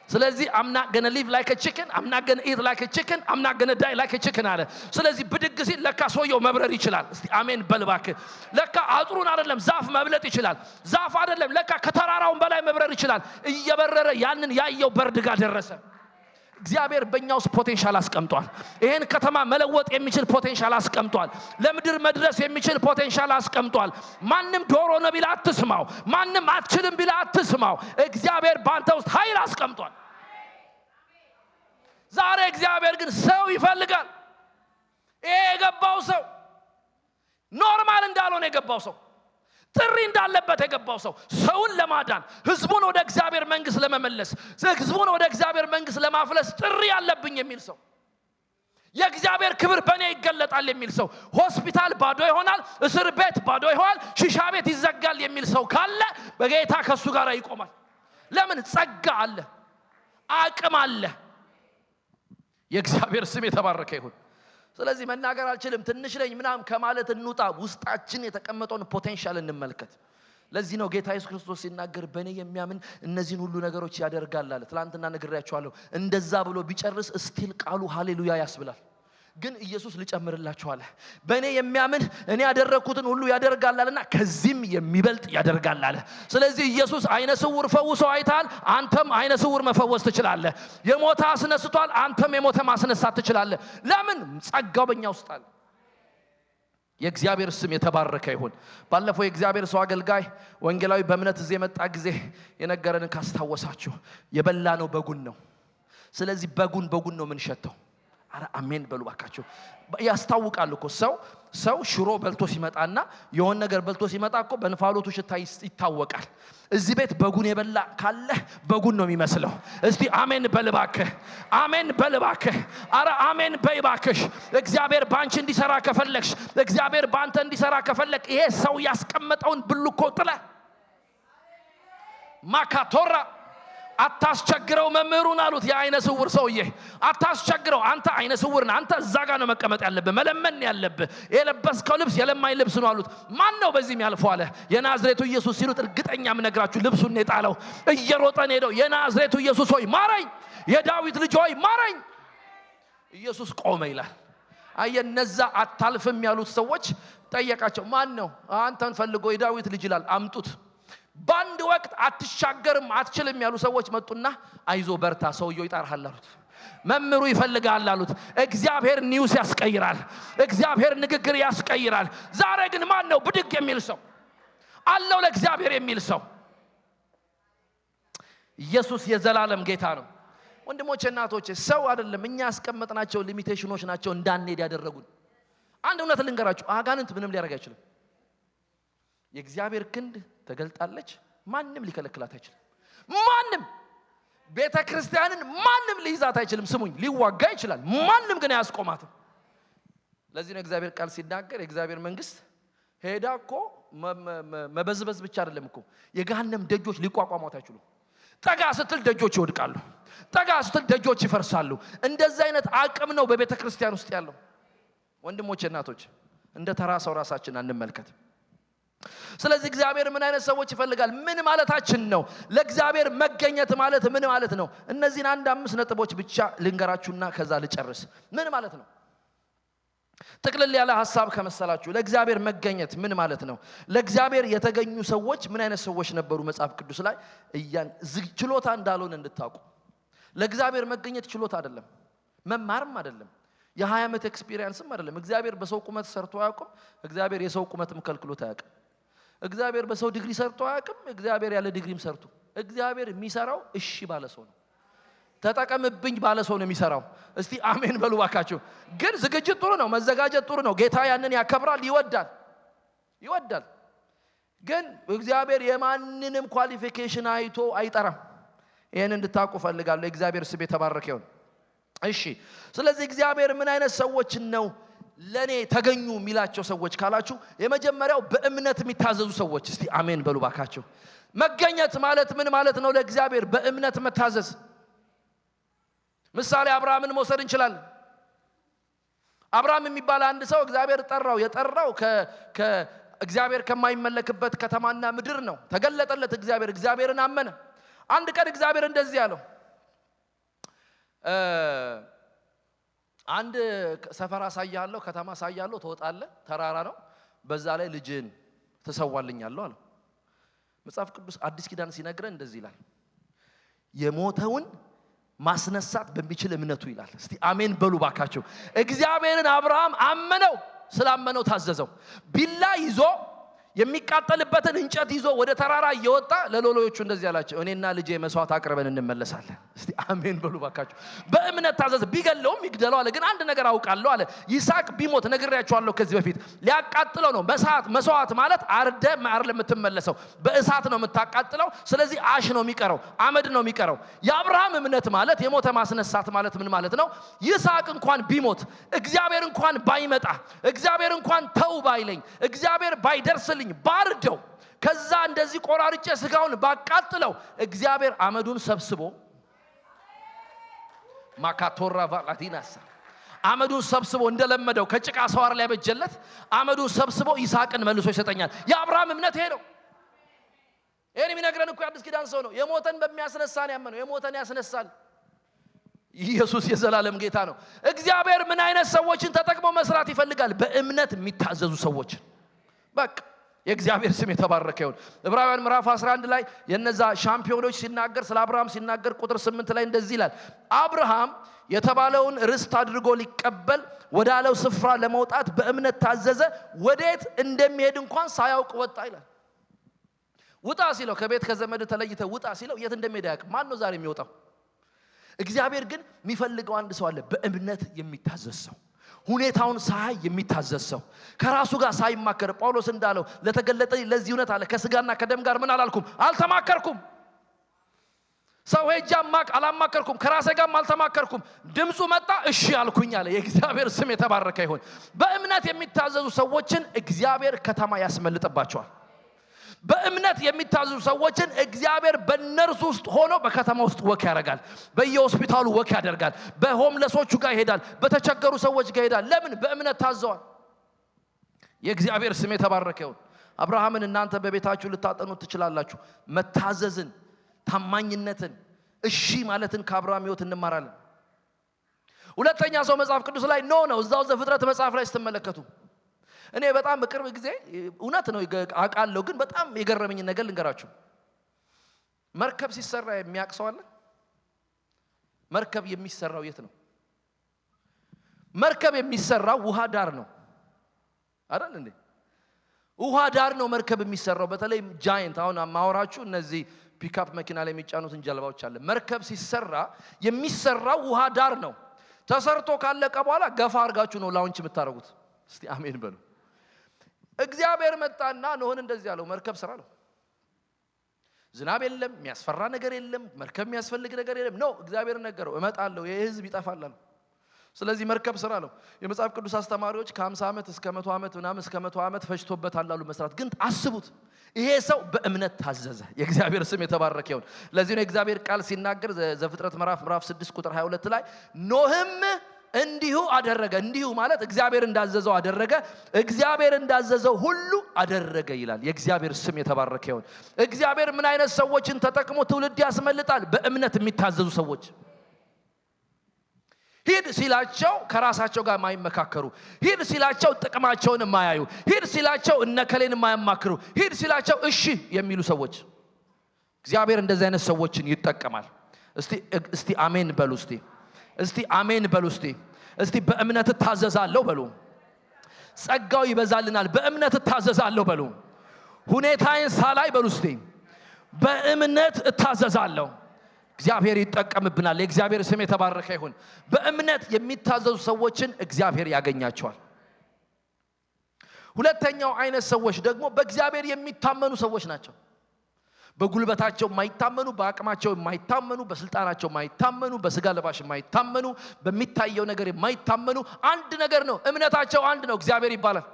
A: ስለዚህ I'm not going to live like a chicken, I'm not going to eat like a chicken, I'm not going to die like a chicken አለ። ስለዚህ ብድግ ሲል ለካ ሰውየው መብረር ይችላል። እስቲ አሜን በልባክ። ለካ አጥሩን አይደለም ዛፍ መብለጥ ይችላል። ዛፍ አይደለም ለካ ከተራራውን በላይ መብረር ይችላል። እየበረረ ያንን ያየው በርድ ጋር ደረሰ። እግዚአብሔር በእኛው ፖቴንሻል አስቀምጧል። ይሄን ከተማ መለወጥ የሚችል ፖቴንሻል አስቀምጧል። ለምድር መድረስ የሚችል ፖቴንሻል አስቀምጧል። ማንም ዶሮ ነው ቢላ አትስማው። ማንም አትችልም ቢላ አትስማው። እግዚአብሔር ባንተ ውስጥ ኃይል አስቀምጧል። ዛሬ እግዚአብሔር ግን ሰው ይፈልጋል። ይሄ የገባው ሰው ኖርማል እንዳልሆነ የገባው ሰው ጥሪ እንዳለበት የገባው ሰው ሰውን ለማዳን ህዝቡን ወደ እግዚአብሔር መንግስት ለመመለስ ህዝቡን ወደ እግዚአብሔር መንግስት ለማፍለስ ጥሪ ያለብኝ የሚል ሰው የእግዚአብሔር ክብር በእኔ ይገለጣል የሚል ሰው ሆስፒታል ባዶ ይሆናል፣ እስር ቤት ባዶ ይሆናል፣ ሺሻ ቤት ይዘጋል የሚል ሰው ካለ በጌታ ከሱ ጋር ይቆማል። ለምን? ጸጋ አለ፣ አቅም አለ። የእግዚአብሔር ስም የተባረከ ይሁን። ስለዚህ መናገር አልችልም ትንሽ ነኝ ምናም ከማለት እንውጣ ውስጣችን የተቀመጠውን ፖቴንሻል እንመልከት ለዚህ ነው ጌታ ኢየሱስ ክርስቶስ ሲናገር በእኔ የሚያምን እነዚህን ሁሉ ነገሮች ያደርጋል አለ ትላንትና ነግሬያችኋለሁ እንደዛ ብሎ ቢጨርስ ስቲል ቃሉ ሃሌሉያ ያስብላል ግን ኢየሱስ ልጨምርላችሁ አለ በእኔ የሚያምን እኔ ያደረኩትን ሁሉ ያደርጋል አለና ከዚህም የሚበልጥ ያደርጋል አለ ስለዚህ ኢየሱስ አይነ ስውር ፈውሶ አይታል አንተም አይነ ስውር መፈወስ ትችላለህ የሞተ አስነስቷል አንተም የሞተ ማስነሳት ትችላለህ ለምን ጸጋው በእኛ ውስጥ አለ የእግዚአብሔር ስም የተባረከ ይሁን ባለፈው የእግዚአብሔር ሰው አገልጋይ ወንጌላዊ በእምነት እዚህ የመጣ ጊዜ የነገረንን ካስታወሳችሁ የበላነው በጉን ነው ስለዚህ በጉን ነው ምን ሸተው አረ አሜን በሉ ባካችሁ ያስታውቃል እኮ ሰው ሽሮ በልቶ ሲመጣና የሆነ ነገር በልቶ ሲመጣ እኮ በንፋሎቱ ሽታ ይታወቃል እዚህ ቤት በጉን የበላ ካለ በጉን ነው የሚመስለው እስቲ አሜን በልባከህ አሜን በልባከህ አረ አሜን በይባከሽ እግዚአብሔር ባንቺ እንዲሰራ ከፈለክሽ እግዚአብሔር ባንተ እንዲሰራ ከፈለክ ይሄ ሰው ያስቀመጠውን ብልኮ ጥለ ማካቶራ አታስቸግረው መምህሩን አሉት የአይነ ስውር ሰውዬ አታስቸግረው አንተ አይነ ስውር ነህ አንተ እዛ ጋር ነው መቀመጥ ያለብህ መለመን ያለብህ የለበስከው ልብስ የለማኝ ልብስ ነው አሉት ማን ነው በዚህም ያልፈው አለ የናዝሬቱ ኢየሱስ ሲሉት እርግጠኛም ነግራችሁ ልብሱን የጣለው እየሮጠን ሄደው የናዝሬቱ ኢየሱስ ሆይ ማረኝ የዳዊት ልጅ ሆይ ማረኝ ኢየሱስ ቆመ ይላል አየነዛ አታልፍም ያሉት ሰዎች ጠየቃቸው ማን ነው አንተን ፈልጎ የዳዊት ልጅ ይላል አምጡት ባንድ ወቅት አትሻገርም አትችልም ያሉ ሰዎች መጡና አይዞ በርታ ሰውየው ይጣርሃል አሉት መምሩ ይፈልጋል አሉት እግዚአብሔር ኒውስ ያስቀይራል እግዚአብሔር ንግግር ያስቀይራል ዛሬ ግን ማን ነው ብድግ የሚል ሰው አለው ለእግዚአብሔር የሚል ሰው ኢየሱስ የዘላለም ጌታ ነው ወንድሞቼ እናቶቼ ሰው አይደለም እኛ ያስቀመጥናቸው ሊሚቴሽኖች ናቸው እንዳንሄድ ያደረጉን አንድ እውነት ልንገራችሁ አጋንንት ምንም ሊያደርግ አይችልም የእግዚአብሔር ክንድ ተገልጣለች ማንንም ሊከለክላት አይችልም ማንንም ቤተክርስቲያንን ማንንም ሊይዛት አይችልም ስሙኝ ሊዋጋ ይችላል ማንንም ግን ያስቆማትም ለዚህ ነው እግዚአብሔር ቃል ሲናገር የእግዚአብሔር መንግስት ሄዳኮ መበዝበዝ ብቻ አይደለም እኮ የገሃነም ደጆች ሊቋቋሟት አይችሉም ጠጋ ስትል ደጆች ይወድቃሉ ጠጋ ስትል ደጆች ይፈርሳሉ እንደዛ አይነት አቅም ነው በቤተክርስቲያን ውስጥ ያለው ወንድሞቼ እናቶች እንደ ተራ ሰው ራሳችን አንመልከት ስለዚህ እግዚአብሔር ምን አይነት ሰዎች ይፈልጋል ምን ማለታችን ነው ለእግዚአብሔር መገኘት ማለት ምን ማለት ነው እነዚህን አንድ 5 ነጥቦች ብቻ ልንገራችሁና ከዛ ልጨርስ ምን ማለት ነው ተክለል ያለ ሐሳብ ከመሰላችሁ ለእግዚአብሔር መገኘት ምን ማለት ነው ለእግዚአብሔር የተገኙ ሰዎች ምን አይነት ሰዎች ነበሩ መጽሐፍ ቅዱስ ላይ ችሎታ እንዳልሆነ እንድታውቁ ለእግዚአብሔር መገኘት ችሎታ አይደለም መማርም አይደለም የ20 ዓመት ኤክስፒሪየንስም አይደለም እግዚአብሔር በሰው ቁመት ሰርቶ ያውቁም እግዚአብሔር የሰው ቁመትም ከልክሎት ያውቃል እግዚአብሔር በሰው ዲግሪ ሰርቶ ያውቅም እግዚአብሔር ያለ ዲግሪም ሰርቶ እግዚአብሔር የሚሰራው እሺ ባለ ሰው ነው ተጠቀምብኝ ባለ ሰው ነው የሚሰራው እስቲ አሜን በሉ ባካችሁ ግን ዝግጅት ጥሩ ነው መዘጋጀት ጥሩ ነው ጌታ ያንን ያከብራል ይወዳል ግን እግዚአብሔር የማንንም ኳሊፊኬሽን አይቶ አይጠራም ይሄን እንድታውቁ ፈልጋለሁ እግዚአብሔር ስም የተባረከ ይሁን እሺ ስለዚህ እግዚአብሔር ምን አይነት ሰዎች ነው ለኔ ተገኙ ሚላቸው ሰዎች ካላችሁ የመጀመሪያው በእምነት የሚታዘዙ ሰዎች እስቲ አሜን በሉ ባካችሁ መገኘት ማለት ምን ማለት ነው ለእግዚአብሔር በእምነት መታዘዝ ምሳሌ አብርሃምን መውሰድ እንችላለን አብርሃም የሚባል አንድ ሰው እግዚአብሔር የጠራው ከእግዚአብሔር ከማይመለክበት ከተማና ምድር ነው ተገለጠለት እግዚአብሔርን አመነ አንድ ቀን እግዚአብሔር እንደዚህ ያለው አንድ ሰፈራ ሳያለው ከተማ ሳያለው ተወጣለ ተራራ ነው በዛ ላይ ልጅን ተሰዋልኛለሁ አለ መጽሐፍ ቅዱስ አዲስ ኪዳን ሲነግረን እንደዚህ ይላል የሞተውን ማስነሳት በሚችል እምነቱ ይላል እስቲ አሜን በሉ ባካችሁ እግዚአብሔርን አብርሃም አመነው ስላመነው ታዘዘው ቢላ ይዞ የሚቃጠልበትን እንጨት ይዞ ወደ ተራራ እየወጣ ለሎሎዮቹ እንደዚህ ያላቸው እኔና ልጄ መስዋዕት አቅርበን እንመለሳለን እስቲ አሜን በሉ ባካችሁ በእምነት ታዘዘ ቢገለውም ይግደለው አለ ግን አንድ ነገር አውቃለሁ አለ ይስሐቅ ቢሞት ነግሬያችኋለሁ ከዚህ በፊት ሊያቃጥለው ነው መስዋዕት ማለት አርደ ማርለ የምትመለሰው በእሳት ነው የምታቃጥለው ስለዚህ አሽ ነው የሚቀረው አመድ ነው የሚቀረው የአብርሃም እምነት ማለት የሞተ ማስነሳት ማለት ምን ማለት ነው ይስሐቅ እንኳን ቢሞት እግዚአብሔር እንኳን ባይመጣ እግዚአብሔር እንኳን ተው ባይለኝ እግዚአብሔር ባይደርስልኝ ባርደው ከዛ እንደዚህ ቆራርጬ ስጋውን ባቃጥለው እግዚአብሔር አመዱን ሰብስቦ ማካቶራ ቫላዲናሳ አመዱን ሰብስቦ እንደለመደው ከጭቃ ሰዋር ላይ በጀለት አመዱን ሰብስቦ ይስሐቅን መልሶ ይሰጠኛል። የአብርሃም እምነት ይሄ ነው። ይሄን የሚነግረን እኮ አዲስ ኪዳን ሰው ነው። የሞተን በሚያስነሳን ያመነው የሞተን ያስነሳል። ኢየሱስ የዘላለም ጌታ ነው። እግዚአብሔር ምን አይነት ሰዎችን ተጠቅሞ መስራት ይፈልጋል? በእምነት የሚታዘዙ ሰዎችን። በቃ የእግዚአብሔር ስም የተባረከ ይሁን። ዕብራውያን ምዕራፍ 11 ላይ የነዛ ሻምፒዮኖች ሲናገር ስለ አብርሃም ሲናገር ቁጥር 8 ላይ እንደዚህ ይላል፣ አብርሃም የተባለውን ርስት አድርጎ ሊቀበል ወዳለው ስፍራ ለመውጣት በእምነት ታዘዘ፣ ወዴት እንደሚሄድ እንኳን ሳያውቅ ወጣ ይላል። ውጣ ሲለው ከቤት ከዘመድ ተለይተ ውጣ ሲለው የት እንደሚሄድ ያውቅ። ማን ነው ዛሬ የሚወጣው? እግዚአብሔር ግን የሚፈልገው አንድ ሰው አለ፣ በእምነት የሚታዘዝ ሰው፣ ሁኔታውን ሳይ የሚታዘዝ ሰው፣ ከራሱ ጋር ሳይማከር። ጳውሎስ እንዳለው ለተገለጠ ለዚህ እውነት አለ ከስጋና ከደም ጋር ምን አላልኩም? አልተማከርኩም። ሰው ሄጄ አላማከርኩም፣ ከራሴ ጋርም አልተማከርኩም። ድምፁ መጣ እሺ አልኩኝ አለ። የእግዚአብሔር ስም የተባረከ ይሁን። በእምነት የሚታዘዙ ሰዎችን እግዚአብሔር ከተማ ያስመልጥባቸዋል። በእምነት የሚታዘዙ ሰዎችን እግዚአብሔር በእነርሱ ውስጥ ሆኖ በከተማ ውስጥ ወክ ያደርጋል። በየሆስፒታሉ ወክ ያደርጋል። በሆምለሶቹ ጋር ይሄዳል። በተቸገሩ ሰዎች ጋር ይሄዳል። ለምን? በእምነት ታዘዋል። የእግዚአብሔር ስም የተባረከ ይሁን። አብርሃምን እናንተ በቤታችሁ ልታጠኑት ትችላላችሁ። መታዘዝን፣ ታማኝነትን፣ እሺ ማለትን ከአብርሃም ሕይወት እንማራለን። ሁለተኛ ሰው መጽሐፍ ቅዱስ ላይ ነው እዛው ዘፍጥረት መጽሐፍ ላይ ስትመለከቱ እኔ በጣም በቅርብ ጊዜ እውነት ነው አውቃለሁ፣ ግን በጣም የገረመኝ ነገር ልንገራችሁ። መርከብ ሲሰራ የሚያቅሰው አለ? መርከብ የሚሰራው የት ነው? መርከብ የሚሰራው ውሃ ዳር ነው አይደል እንዴ? ውሃ ዳር ነው መርከብ የሚሰራው። በተለይ ጃይንት አሁን ማወራችሁ እነዚህ ፒክአፕ መኪና ላይ የሚጫኑትን ጀልባዎች አለ። መርከብ ሲሰራ የሚሰራው ውሃ ዳር ነው። ተሰርቶ ካለቀ በኋላ ገፋ አድርጋችሁ ነው ላውንች የምታረጉት። እስቲ አሜን በሉ። እግዚአብሔር መጣና ኖህን እንደዚህ ያለው መርከብ ስራ ነው። ዝናብ የለም፣ የሚያስፈራ ነገር የለም፣ መርከብ የሚያስፈልግ ነገር የለም። ነው እግዚአብሔር ነገረው እመጣለሁ የህዝብ ይጠፋል አለ። ስለዚህ መርከብ ስራ ነው። የመጽሐፍ ቅዱስ አስተማሪዎች ከ50 ዓመት እስከ 100 ዓመት ምናምን እስከ 100 ዓመት ፈጅቶበታል አሉ መስራት። ግን አስቡት ይሄ ሰው በእምነት ታዘዘ። የእግዚአብሔር ስም የተባረከ ይሁን። ለዚህ ነው የእግዚአብሔር ቃል ሲናገር ዘፍጥረት ምዕራፍ 6 ቁጥር 22 ላይ ኖህም እንዲሁ አደረገ። እንዲሁ ማለት እግዚአብሔር እንዳዘዘው አደረገ፣ እግዚአብሔር እንዳዘዘው ሁሉ አደረገ ይላል። የእግዚአብሔር ስም የተባረከ ይሁን። እግዚአብሔር ምን አይነት ሰዎችን ተጠቅሞ ትውልድ ያስመልጣል? በእምነት የሚታዘዙ ሰዎች። ሂድ ሲላቸው ከራሳቸው ጋር የማይመካከሩ፣ ሂድ ሲላቸው ጥቅማቸውን የማያዩ፣ ሂድ ሲላቸው እነከሌን የማያማክሩ፣ ሂድ ሲላቸው እሺ የሚሉ ሰዎች። እግዚአብሔር እንደዚህ አይነት ሰዎችን ይጠቀማል። እስቲ አሜን በሉ። እስቲ አሜን በሉ። እስቲ በእምነት እታዘዛለሁ በሉ። ጸጋው ይበዛልናል። በእምነት እታዘዛለሁ በሉ። ሁኔታዬን ሳላይ በሉ። እስቲ በእምነት እታዘዛለሁ። እግዚአብሔር ይጠቀምብናል። የእግዚአብሔር ስም የተባረከ ይሁን። በእምነት የሚታዘዙ ሰዎችን እግዚአብሔር ያገኛቸዋል። ሁለተኛው አይነት ሰዎች ደግሞ በእግዚአብሔር የሚታመኑ ሰዎች ናቸው። በጉልበታቸው የማይታመኑ፣ በአቅማቸው የማይታመኑ፣ በስልጣናቸው የማይታመኑ፣ በስጋ ለባሽ የማይታመኑ፣ በሚታየው ነገር የማይታመኑ፣ አንድ ነገር ነው እምነታቸው አንድ ነው፣ እግዚአብሔር ይባላል።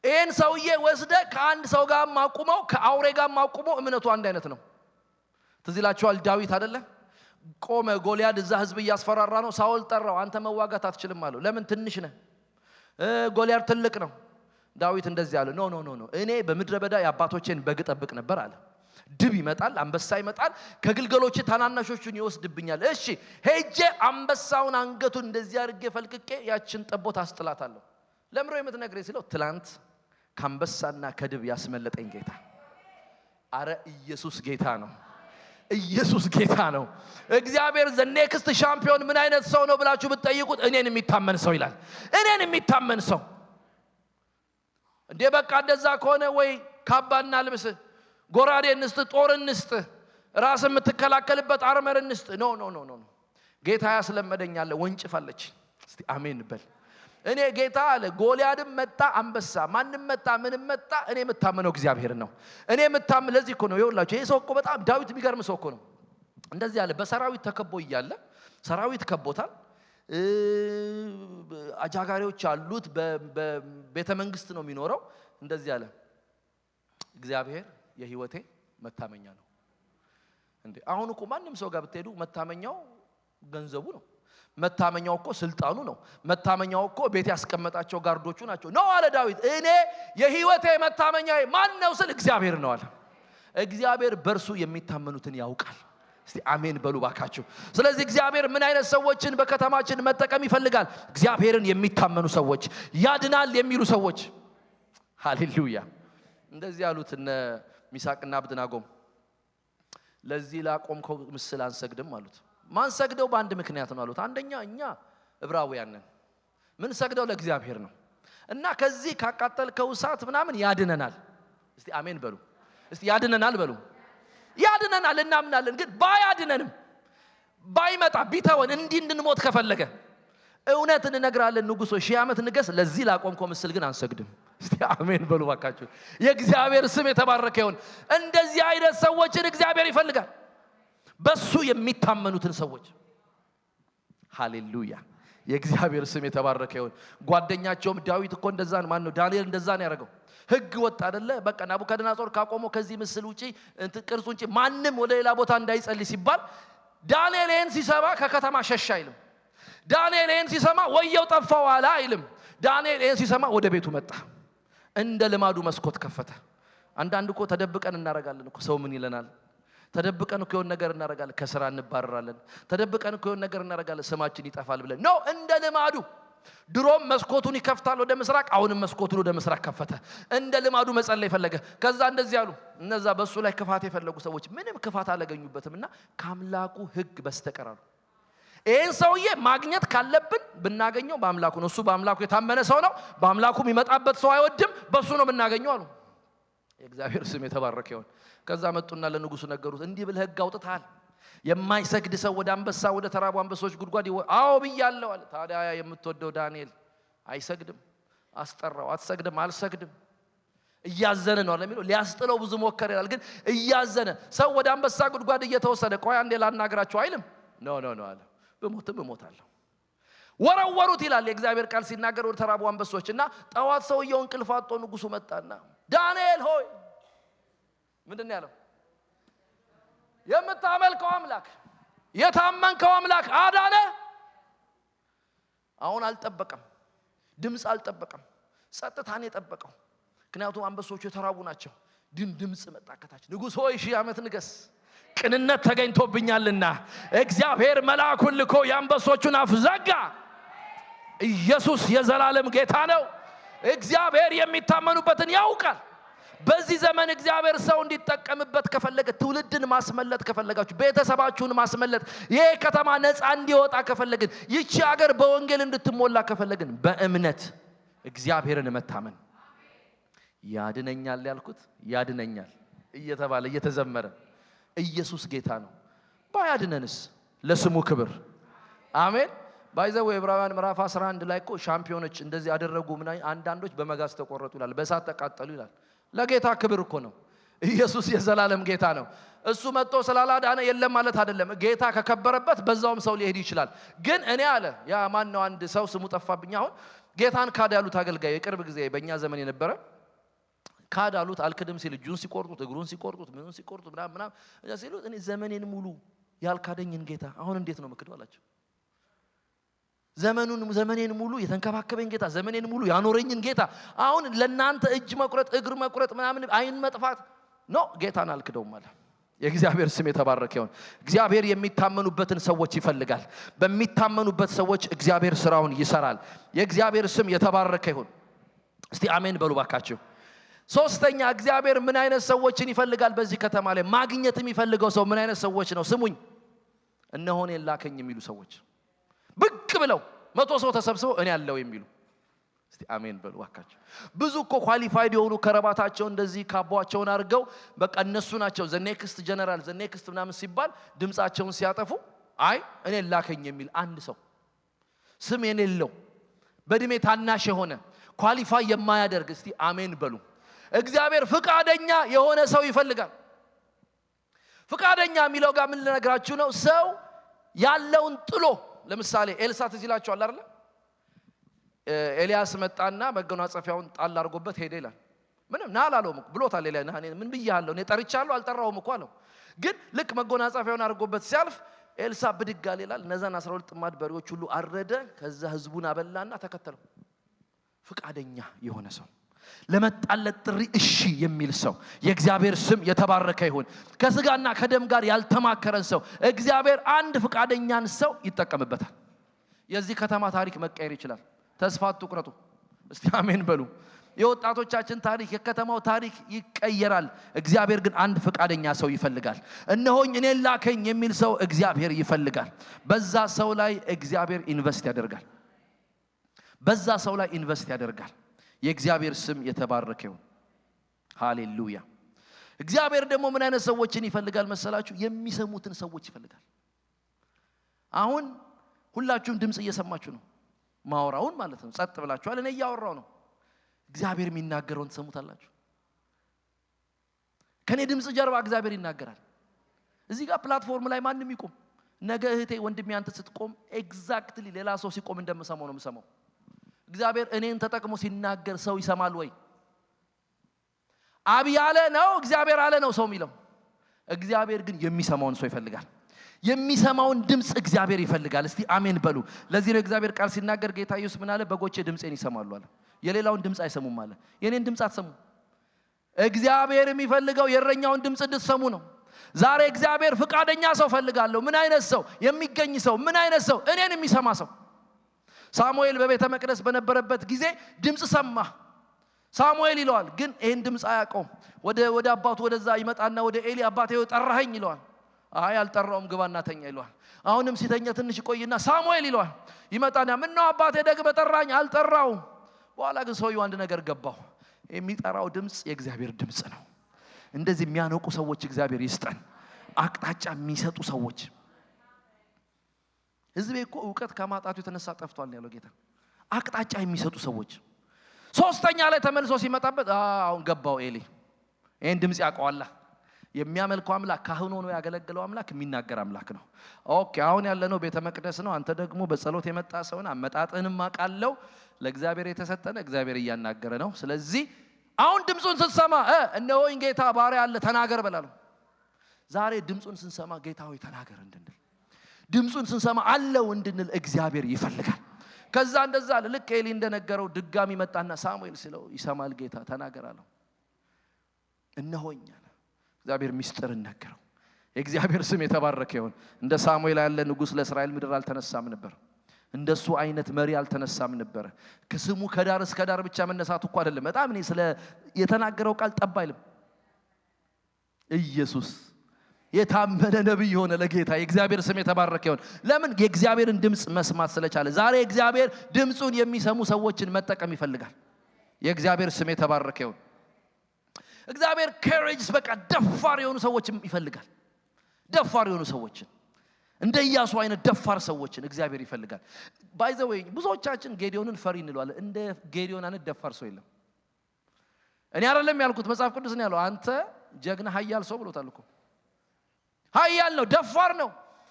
A: ይህን ሰውዬ ወስደ ከአንድ ሰው ጋር ማቁመው ከአውሬ ጋር ማቁመው እምነቱ አንድ አይነት ነው። ትዝ ይላችኋል ዳዊት አይደለ? ቆመ፣ ጎልያድ እዛ ህዝብ እያስፈራራ ነው። ሳኦል ጠራው፣ አንተ መዋጋት አትችልም አለው። ለምን? ትንሽ ነህ፣ ጎልያድ ትልቅ ነው። ዳዊት እንደዚህ አለ፣ ኖ እኔ በምድረ በዳ የአባቶቼን በግ ጠብቅ ነበር አለ። ድብ ይመጣል፣ አንበሳ ይመጣል፣ ከግልገሎቼ ታናናሾቹን ይወስድብኛል። እሺ ሄጄ አንበሳውን አንገቱን እንደዚህ አድርጌ ፈልቅቄ ያችን ጠቦት አስጥላታለሁ። ለምሮ የምትነግረኝ ሲለው ትላንት ከአንበሳና ከድብ ያስመለጠኝ ጌታ። አረ ኢየሱስ ጌታ ነው። ኢየሱስ ጌታ ነው። እግዚአብሔር ዘኔክስት ሻምፒዮን ምን አይነት ሰው ነው ብላችሁ ብትጠይቁት እኔን የሚታመን ሰው ይላል። እኔን የሚታመን ሰው እንዴ በቃ እንደዛ ከሆነ ወይ ካባና ልብስ፣ ጎራዴ እንስጥ፣ ጦር እንስጥ፣ ራስ የምትከላከልበት አርመር እንስጥ። ኖ ጌታ ያስለመደኛል። ወንጭፍ አለች። እስቲ አሜን በል። እኔ ጌታ አለ ጎልያድም መጣ፣ አንበሳ ማንም መጣ፣ ምንም መጣ፣ እኔ የምታመነው እግዚአብሔር ነው። እኔ የምታመን ለዚህ እኮ ነው ይኸውላችሁ፣ ይሄ ሰው እኮ በጣም ዳዊት የሚገርም ሰው እኮ ነው። እንደዚህ አለ በሰራዊት ተከቦ እያለ ሰራዊት ከቦታል፣ አጃጋሪዎች አሉት፣ በቤተ መንግስት ነው የሚኖረው። እንደዚህ አለ እግዚአብሔር የህይወቴ መታመኛ ነው። እንዴ አሁን እኮ ማንም ሰው ጋር ብትሄዱ መታመኛው ገንዘቡ ነው። መታመኛው እኮ ስልጣኑ ነው። መታመኛው እኮ ቤት ያስቀመጣቸው ጋርዶቹ ናቸው። ነው አለ ዳዊት፣ እኔ የህይወቴ መታመኛዬ ማን ነው ስል እግዚአብሔር ነው አለ። እግዚአብሔር በእርሱ የሚታመኑትን ያውቃል። እስቲ አሜን በሉ ባካችሁ። ስለዚህ እግዚአብሔር ምን አይነት ሰዎችን በከተማችን መጠቀም ይፈልጋል? እግዚአብሔርን የሚታመኑ ሰዎች፣ ያድናል የሚሉ ሰዎች። ሃሌሉያ። እንደዚህ ያሉት እነ ሚሳቅና አብደናጎም ለዚህ ላቆምከው ምስል አንሰግድም አሉት። ማን ሰግደው? በአንድ ምክንያት ነው አሉት። አንደኛ እኛ ዕብራውያን ነን፣ ምን ሰግደው ለእግዚአብሔር ነው እና ከዚህ ካቃጠልከው እሳት ምናምን ያድነናል። እስቲ አሜን በሉ። እስቲ ያድነናል በሉ። ያድነናል እናምናለን። ግን ባያድነንም ባይመጣ ቢተወን እንዲህ እንድንሞት ከፈለገ እውነት እንነግራለን። ንጉሶ 1000 ዓመት ንገስ፣ ለዚህ ላቆምከው ምስል ግን አንሰግድም። እስቲ አሜን በሉ ባካችሁ። የእግዚአብሔር ስም የተባረከ ይሁን። እንደዚህ አይነት ሰዎችን እግዚአብሔር ይፈልጋል፣ በሱ የሚታመኑትን ሰዎች። ሃሌሉያ። የእግዚአብሔር ስም የተባረከ ይሁን። ጓደኛቸውም ዳዊት እኮ እንደዛ ነው፣ ማን ነው ዳንኤል እንደዛ ነው ያደረገው። ህግ ወጣ አይደለ? በቃ ናቡከደነጾር ካቆመው ከዚህ ምስል ውጪ ቅርጽ ውጪ ማንንም ወደ ሌላ ቦታ እንዳይጸልይ ሲባል ዳንኤል ይህን ሲሰማ ከከተማ ሸሽ አይልም። ዳንኤል ይህን ሲሰማ ወየው ጠፋው አለ አይልም። ዳንኤል ይህን ሲሰማ ወደ ቤቱ መጣ። እንደ ልማዱ መስኮት ከፈተ። አንዳንድ እኮ ተደብቀን እናረጋለን እኮ። ሰው ምን ይለናል? ተደብቀን እኮ የሆነ ነገር እናረጋለን፣ ከስራ እንባረራለን። ተደብቀን እኮ የሆነ ነገር እናረጋለን፣ ስማችን ይጠፋል ብለን ነው። እንደ ልማዱ ድሮም መስኮቱን ይከፍታል ወደ ምስራቅ፣ አሁንም መስኮቱን ወደ ምስራቅ ከፈተ። እንደ ልማዱ መጸለይ ፈለገ። ከዛ እንደዚህ ያሉ እነዛ በሱ ላይ ክፋት የፈለጉ ሰዎች ምንም ክፋት አላገኙበትምና ከአምላኩ ህግ በስተቀር አሉ። ይህን ሰውዬ ማግኘት ካለብን ብናገኘው በአምላኩ ነው። እሱ በአምላኩ የታመነ ሰው ነው። በአምላኩ የሚመጣበት ሰው አይወድም። በሱ ነው የምናገኘው አሉ። የእግዚአብሔር ስም የተባረከ ይሁን። ከዛ መጡና ለንጉሱ ነገሩት። እንዲህ ብለህ ህግ አውጥተሃል፣ የማይሰግድ ሰው ወደ አንበሳ ወደ ተራቡ አንበሶች ጉድጓድ አዎ ብያለሁ አለ። ታዲያ የምትወደው ዳንኤል አይሰግድም? አስጠራው። አትሰግድም? አልሰግድም። እያዘነ ነው ለሚለው ሊያስጥለው ብዙ ሞከረ ይላል። ግን እያዘነ ሰው ወደ አንበሳ ጉድጓድ እየተወሰደ ቆይ አንዴ ላናግራቸው አይልም። ኖ አለ። በሞትም እሞታለሁ። ወረወሩት ይላል የእግዚአብሔር ቃል ሲናገር ወደ ተራቡ አንበሶች። እና ጠዋት ሰውየው እንቅልፍ አጥቶ ንጉሱ መጣና ዳንኤል ሆይ ምንድን ያለው? የምታመልከው አምላክ የታመንከው አምላክ አዳነ። አሁን አልጠበቀም፣ ድምፅ አልጠበቀም፣ ጸጥታን የጠበቀው። ምክንያቱም አንበሶቹ የተራቡ ናቸው። ድምፅ መጣ ከታች። ንጉሥ ሆይ 1000 ዓመት ንገስ፣ ቅንነት ተገኝቶብኛልና እግዚአብሔር መልአኩን ልኮ የአንበሶቹን አፍ ዘጋ። ኢየሱስ የዘላለም ጌታ ነው። እግዚአብሔር የሚታመኑበትን ያውቃል። በዚህ ዘመን እግዚአብሔር ሰው እንዲጠቀምበት ከፈለገ፣ ትውልድን ማስመለጥ ከፈለጋችሁ፣ ቤተሰባችሁን ማስመለጥ፣ ይሄ ከተማ ነፃ እንዲወጣ ከፈለግን፣ ይቺ ሀገር በወንጌል እንድትሞላ ከፈለግን በእምነት እግዚአብሔርን መታመን። ያድነኛል ያልኩት ያድነኛል እየተባለ እየተዘመረ ኢየሱስ ጌታ ነው። ባያድነንስ ለስሙ ክብር አሜን። ባይዘው ዕብራውያን ምዕራፍ 11 ላይ እኮ ሻምፒዮኖች እንደዚህ ያደረጉ አንዳንዶች በመጋዝ ተቆረጡ ይላል፣ በእሳት ተቃጠሉ ይላል። ለጌታ ክብር እኮ ነው። ኢየሱስ የዘላለም ጌታ ነው። እሱ መጥቶ ስላላዳነ የለም ማለት አይደለም። ጌታ ከከበረበት በዛውም ሰው ሊሄድ ይችላል። ግን እኔ አለ ያ ማን ነው አንድ ሰው ስሙ ጠፋብኝ። አሁን ጌታን ካድ ያሉት አገልጋይ የቅርብ ጊዜ በእኛ ዘመን የነበረ ካድ አሉት። አልክድም ሲል እጁን ሲቆርጡት፣ እግሩን ሲቆርጡት፣ ምኑን ሲቆርጡት ምናምን እዛ ሲሉት እኔ ዘመኔን ሙሉ ያልካደኝን ጌታ አሁን እንዴት ነው የምክደው አላቸው። ዘመኔን ሙሉ የተንከባከበኝ ጌታ፣ ዘመኔን ሙሉ ያኖረኝን ጌታ አሁን ለናንተ እጅ መቁረጥ፣ እግር መቁረጥ ምናምን አይን መጥፋት ነው ጌታን አልክደውም አለ። የእግዚአብሔር ስም የተባረከ ይሁን። እግዚአብሔር የሚታመኑበትን ሰዎች ይፈልጋል። በሚታመኑበት ሰዎች እግዚአብሔር ስራውን ይሰራል። የእግዚአብሔር ስም የተባረከ ይሁን። እስቲ አሜን በሉ ባካችሁ። ሶስተኛ እግዚአብሔር ምን አይነት ሰዎችን ይፈልጋል? በዚህ ከተማ ላይ ማግኘት የሚፈልገው ሰው ምን አይነት ሰዎች ነው? ስሙኝ። እነሆ እኔን ላከኝ የሚሉ ሰዎች ብቅ ብለው 100 ሰው ተሰብስበው እኔ ያለው የሚሉ እስቲ አሜን በሉ ባካችሁ። ብዙ እኮ ኳሊፋይድ የሆኑ ከረባታቸው እንደዚህ ካባቸውን አድርገው በቃ እነሱ ናቸው ዘ ኔክስት ጀነራል ዘ ኔክስት ምናምን ሲባል ድምጻቸውን ሲያጠፉ አይ እኔን ላከኝ የሚል አንድ ሰው ስም የሌለው በእድሜ ታናሽ የሆነ ኳሊፋይ የማያደርግ እስቲ አሜን በሉ። እግዚአብሔር ፍቃደኛ የሆነ ሰው ይፈልጋል። ፍቃደኛ የሚለው ጋር ምን ልነግራችሁ ነው? ሰው ያለውን ጥሎ ለምሳሌ ኤልሳ ትዝ ይላችኋል አይደል? ኤልያስ መጣና መጎናጸፊያውን ጣል አድርጎበት ሄደ ይላል። ምንም ናላለውም ብሎታል። ኤልያስ ምን ብያለሁ? እኔ ጠርቻለሁ አልጠራውም እኮ አለው። ግን ልክ መጎናጸፊያውን አድርጎበት ሲያልፍ ኤልሳ ብድግ አለ ይላል እነዛን 12 ጥማድ በሬዎች ሁሉ አረደ ከዛ ህዝቡን አበላና ተከተለው ፍቃደኛ የሆነ ሰው ለመጣለት ጥሪ እሺ የሚል ሰው የእግዚአብሔር ስም የተባረከ ይሁን ከስጋና ከደም ጋር ያልተማከረን ሰው እግዚአብሔር አንድ ፍቃደኛን ሰው ይተቀምበታል የዚህ ከተማ ታሪክ መቀየር ይችላል ተስፋ አትቁረጡ እስቲ አሜን በሉ የወጣቶቻችን ታሪክ የከተማው ታሪክ ይቀየራል እግዚአብሔር ግን አንድ ፍቃደኛ ሰው ይፈልጋል እነሆኝ እኔን ላከኝ የሚል ሰው እግዚአብሔር ይፈልጋል በዛ ሰው ላይ እግዚአብሔር ኢንቨስት ያደርጋል በዛ ሰው ላይ ኢንቨስት ያደርጋል የእግዚአብሔር ስም የተባረከ ይሁን ሃሌሉያ እግዚአብሔር ደግሞ ምን አይነት ሰዎችን ይፈልጋል መሰላችሁ የሚሰሙትን ሰዎች ይፈልጋል አሁን ሁላችሁም ድምጽ እየሰማችሁ ነው ማውራውን ማለት ነው ጸጥ ብላችኋል እኔ እያወራው ነው እግዚአብሔር የሚናገረውን ተሰሙታላችሁ ከኔ ድምጽ ጀርባ እግዚአብሔር ይናገራል እዚህ ጋር ፕላትፎርም ላይ ማንንም ይቆም ነገ እህቴ ወንድሜ አንተ ስትቆም ኤግዛክትሊ ሌላ ሰው ሲቆም እንደምሰማው ነው የምሰማው እግዚአብሔር እኔን ተጠቅሞ ሲናገር ሰው ይሰማል ወይ አብ ያለ ነው እግዚአብሔር አለ ነው ሰው የሚለው እግዚአብሔር ግን የሚሰማውን ሰው ይፈልጋል የሚሰማውን ድምጽ እግዚአብሔር ይፈልጋል እስቲ አሜን በሉ ለዚህ ነው እግዚአብሔር ቃል ሲናገር ጌታ ኢየሱስ ምን አለ በጎቼ ድምጼን ይሰማሉ አለ የሌላውን ድምጽ አይሰሙም አለ የኔን ድምጽ አትሰሙ እግዚአብሔር የሚፈልገው የእረኛውን ድምጽ እንድትሰሙ ነው ዛሬ እግዚአብሔር ፍቃደኛ ሰው ፈልጋለሁ ምን አይነት ሰው የሚገኝ ሰው ምን አይነት ሰው እኔን የሚሰማ ሰው ሳሙኤል በቤተ መቅደስ በነበረበት ጊዜ ድምጽ ሰማ ሳሙኤል ይለዋል ግን ይሄን ድምጽ አያውቀውም ወደ አባቱ ወደዛ ይመጣና ወደ ኤሊ አባቴ ጠራኸኝ ይለዋል አይ አልጠራውም ግባና ተኛ ይለዋል አሁንም ሲተኛ ትንሽ ቆይና ሳሙኤል ይለዋል ይመጣና ምን ነው አባቴ ደግመህ ጠራኝ አልጠራውም በኋላ ግን ሰውየው አንድ ነገር ገባው የሚጠራው ድምጽ የእግዚአብሔር ድምጽ ነው እንደዚህ የሚያነቁ ሰዎች እግዚአብሔር ይስጠን አቅጣጫ የሚሰጡ ሰዎች ህዝቤ እኮ ዕውቀት ከማጣቱ የተነሳ ጠፍቷል ያለው ጌታ አቅጣጫ የሚሰጡ ሰዎች ሶስተኛ ላይ ተመልሶ ሲመጣበት አሁን ገባው ኤሊ ይሄን ድምጽ ያውቀዋል የሚያመልከው አምላክ ካህን ሆኖ ያገለግለው አምላክ የሚናገር አምላክ ነው ኦኬ አሁን ያለነው ቤተ መቅደስ ነው አንተ ደግሞ በጸሎት የመጣ ሰውና አመጣጥንም አቃለው ለእግዚአብሔር የተሰጠነ እግዚአብሔር እያናገረ ነው ስለዚህ አሁን ድምጹን ስትሰማ እነሆኝ ጌታ ባሪያ አለ ተናገር በላለው ዛሬ ድምጹን ስንሰማ ጌታ ሆይ ተናገር እንድንል ድምጹን ስንሰማ አለው እንድንል እግዚአብሔር ይፈልጋል ከዛ እንደዛ ልክ ኤሊ እንደነገረው ድጋሚ መጣና ሳሙኤል ሲለው ይሰማል ጌታ ተናገር አለው እነሆኝ እግዚአብሔር ሚስጥር ነገረው የእግዚአብሔር ስም የተባረከ ይሁን እንደ ሳሙኤል ያለ ንጉስ ለእስራኤል ምድር አልተነሳም ነበር እንደሱ አይነት መሪ አልተነሳም ነበር ከስሙ ከዳር እስከ ዳር ብቻ መነሳቱ እኮ አይደለም በጣም እኔ ስለ የተናገረው ቃል ጠባይልም ኢየሱስ የታመነ ነብይ ሆነ ለጌታ የእግዚአብሔር ስም የተባረከ ይሁን ለምን የእግዚአብሔርን ድምጽ መስማት ስለቻለ ዛሬ እግዚአብሔር ድምጹን የሚሰሙ ሰዎችን መጠቀም ይፈልጋል የእግዚአብሔር ስም የተባረከ ይሁን እግዚአብሔር ኮሬጅስ በቃ ደፋር የሆኑ ሰዎችን ይፈልጋል ደፋር የሆኑ ሰዎችን እንደ ኢያሱ አይነት ደፋር ሰዎችን እግዚአብሔር ይፈልጋል ባይ ዘ ዌይ ብዙዎቻችን ጌዲዮንን ፈሪ እንለዋለን እንደ ጌዲዮን አይነት ደፋር ሰው የለም እኔ አይደለም ያልኩት መጽሐፍ ቅዱስ ነው ያለው አንተ ጀግና ኃያል ሰው ብሎታል እኮ ኃያል ነው ደፋር ነው